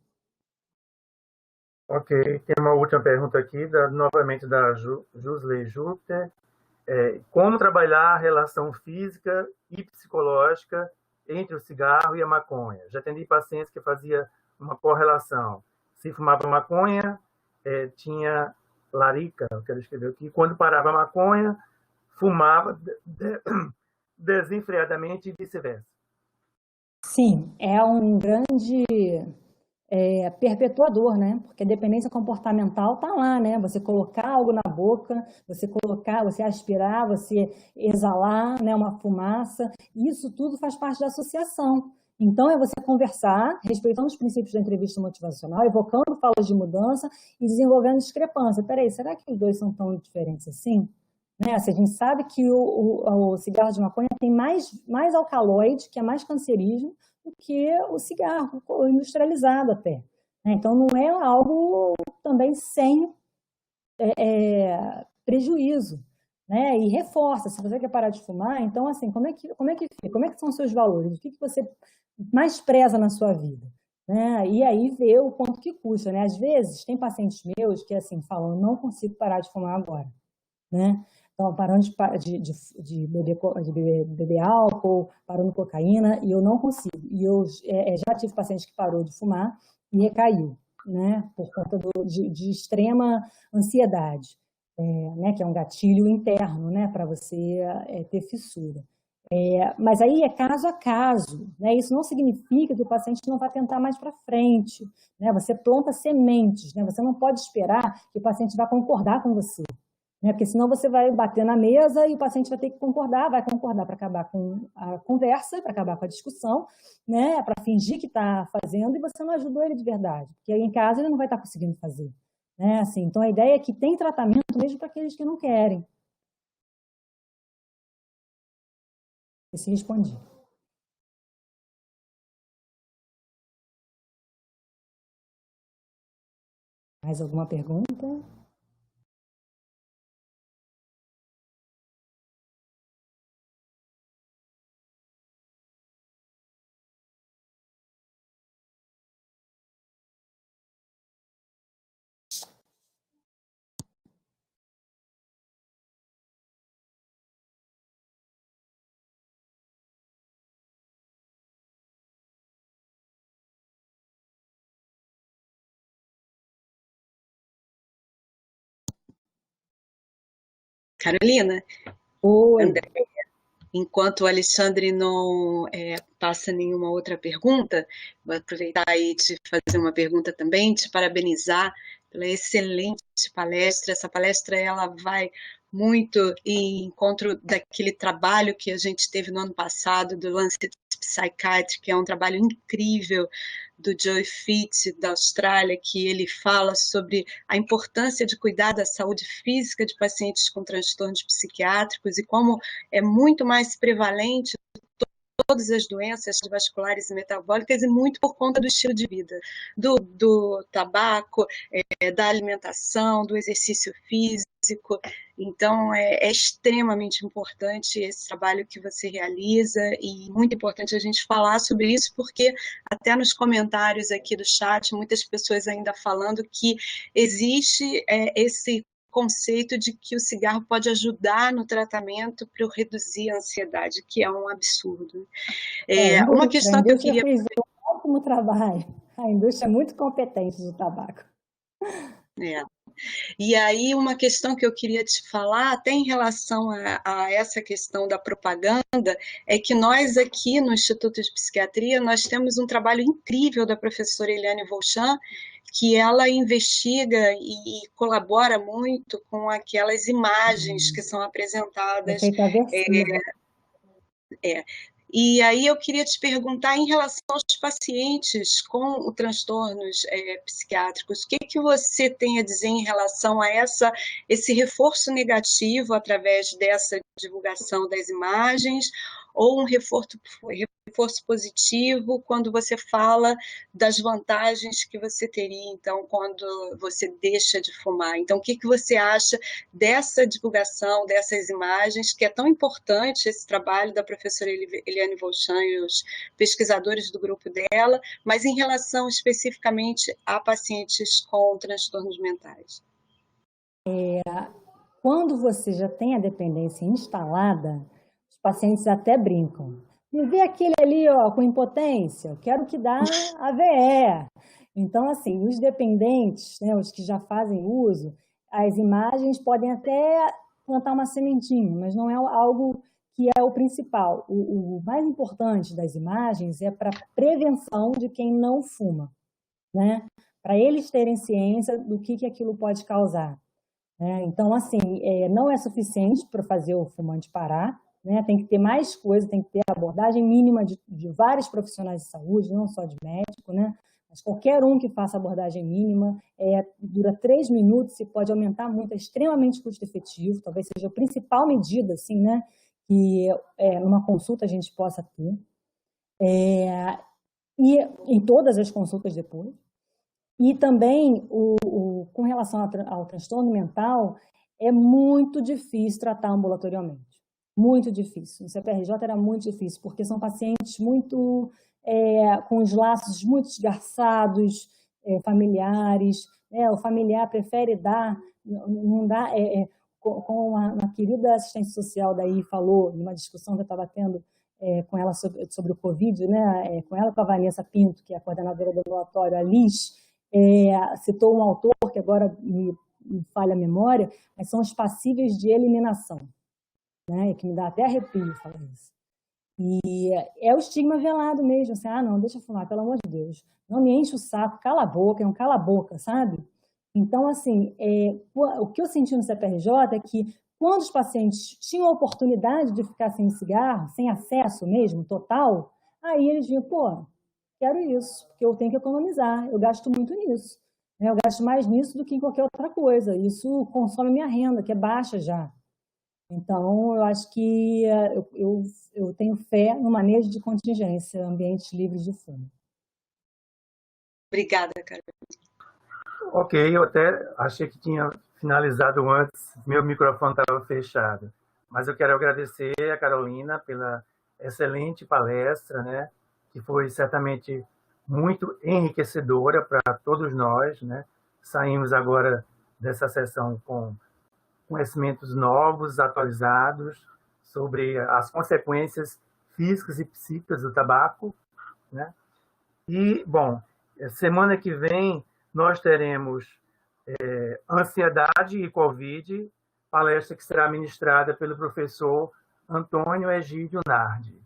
Ok, tem uma última pergunta aqui, novamente da Jusley Júpiter. Como trabalhar a relação física e psicológica entre o cigarro e a maconha? Já atendi pacientes que faziam uma correlação. Se fumava maconha, tinha larica, eu quero escrever aqui, quando parava a maconha, fumava desenfreadamente e vice-versa. Sim, é um grande perpetuador, né? Porque a dependência comportamental está lá, né? Você colocar algo na boca, você aspirar, você exalar, né? Uma fumaça, isso tudo faz parte da associação. Então, é você conversar, respeitando os princípios da entrevista motivacional, evocando falas de mudança e desenvolvendo discrepância. Peraí, será que os dois são tão diferentes assim? Né? Assim, a gente sabe que o cigarro de maconha tem mais alcaloide, que é mais cancerígeno, do que o cigarro industrializado até. Né? Então, não é algo também sem prejuízo. Né? E reforça, se você quer parar de fumar, então, assim, como é que são os seus valores? O que você mais preza na sua vida? Né? E aí ver o quanto que custa. Né? Às vezes, tem pacientes meus que assim, falam, não consigo parar de fumar agora. Né? Então, parando de beber álcool, parando cocaína, e eu não consigo. E eu já tive paciente que parou de fumar e recaiu, né? Por conta de extrema ansiedade, né? Que é um gatilho interno, né? Para você ter fissura. Mas aí é caso a caso, né? Isso não significa que o paciente não vai tentar mais para frente, né? Você planta sementes, né? Você não pode esperar que o paciente vá concordar com você. né? Porque senão você vai bater na mesa e o paciente vai ter que concordar, vai concordar para acabar com a conversa, para acabar com a discussão, né? Para fingir que está fazendo e você não ajudou ele de verdade, porque aí em casa ele não vai estar conseguindo fazer, né? Assim, então a ideia é que tem tratamento mesmo para aqueles que não querem. Esse respondi. Mais alguma pergunta? Carolina, Oi. André, enquanto o Alexandre não passa nenhuma outra pergunta, vou aproveitar e te fazer uma pergunta também, te parabenizar pela excelente palestra. Essa palestra ela vai muito em encontro daquele trabalho que a gente teve no ano passado, do Lancet Psychiatry, que é um trabalho incrível do Joe Fitz, da Austrália, que ele fala sobre a importância de cuidar da saúde física de pacientes com transtornos psiquiátricos e como é muito mais prevalente todas as doenças vasculares e metabólicas, e muito por conta do estilo de vida, do tabaco, da alimentação, do exercício físico. Então, é extremamente importante esse trabalho que você realiza e muito importante a gente falar sobre isso, porque até nos comentários aqui do chat, muitas pessoas ainda falando que existe esse conceito de que o cigarro pode ajudar no tratamento para reduzir a ansiedade, que é um absurdo. Uma questão que eu queria... A indústria fez um ótimo trabalho. A indústria é muito competente do tabaco. E aí uma questão que eu queria te falar, até em relação a essa questão da propaganda, é que nós aqui no Instituto de Psiquiatria, nós temos um trabalho incrível da professora Eliane Volchan, que ela investiga e colabora muito com aquelas imagens que são apresentadas. Efeito aversivo. E aí eu queria te perguntar em relação aos pacientes com os transtornos psiquiátricos, o que você tem a dizer em relação a esse reforço negativo através dessa divulgação das imagens, ou um reforço positivo quando você fala das vantagens que você teria, então, quando você deixa de fumar. Então, o que você acha dessa divulgação, dessas imagens, que é tão importante esse trabalho da professora Eliane Volchan e os pesquisadores do grupo dela, mas em relação especificamente a pacientes com transtornos mentais? Quando você já tem a dependência instalada, os pacientes até brincam. Me vê aquele ali, ó, com impotência, eu quero que dá AVE. Então, assim, os dependentes, né, os que já fazem uso, as imagens podem até plantar uma sementinha, mas não é algo que é o principal. O mais importante das imagens é para prevenção de quem não fuma, né? Para eles terem ciência do que aquilo pode causar. Então, assim, não é suficiente para fazer o fumante parar, né? Tem que ter mais coisa, tem que ter abordagem mínima de vários profissionais de saúde, não só de médico, né? Mas qualquer um que faça abordagem mínima, dura 3 minutos e pode aumentar muito, é extremamente custo-efetivo, talvez seja a principal medida, assim, né? Que numa consulta a gente possa ter. E em todas as consultas depois. E também, com relação ao transtorno mental, é muito difícil tratar ambulatorialmente. Muito difícil. No CPRJ era muito difícil, porque são pacientes muito com os laços muito esgarçados, familiares. O familiar prefere dar, não dá... como uma querida assistente social daí falou, numa discussão que eu estava tendo com ela sobre o Covid, né? Com ela, com a Vanessa Pinto, que é a coordenadora do ambulatório, a Liz, citou um autor que agora me falha a memória, mas são os passíveis de eliminação, né? Que me dá até arrepio falar isso. E é o estigma velado mesmo, assim, não, deixa eu fumar, pelo amor de Deus, não me enche o saco, cala a boca, é um cala a boca, sabe? Então, assim, o que eu senti no CPRJ é que quando os pacientes tinham a oportunidade de ficar sem cigarro, sem acesso mesmo, total, aí eles vinham, pô, quero isso, porque eu tenho que economizar, eu gasto muito nisso. Né? Eu gasto mais nisso do que em qualquer outra coisa. Isso consome minha renda, que é baixa já. Então, eu acho que eu tenho fé no manejo de contingência, ambientes livres de fumo. Obrigada, Carolina. Ok, eu até achei que tinha finalizado antes, meu microfone estava fechado. Mas eu quero agradecer a Carolina pela excelente palestra, né, que foi certamente muito enriquecedora para todos nós, né? Saímos agora dessa sessão com conhecimentos novos, atualizados, sobre as consequências físicas e psíquicas do tabaco, né? E, bom, semana que vem nós teremos Ansiedade e Covid, palestra que será ministrada pelo professor Antônio Egídio Nardi,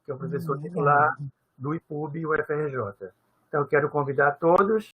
que é o professor titular do IPUB e UFRJ. Então, eu quero convidar todos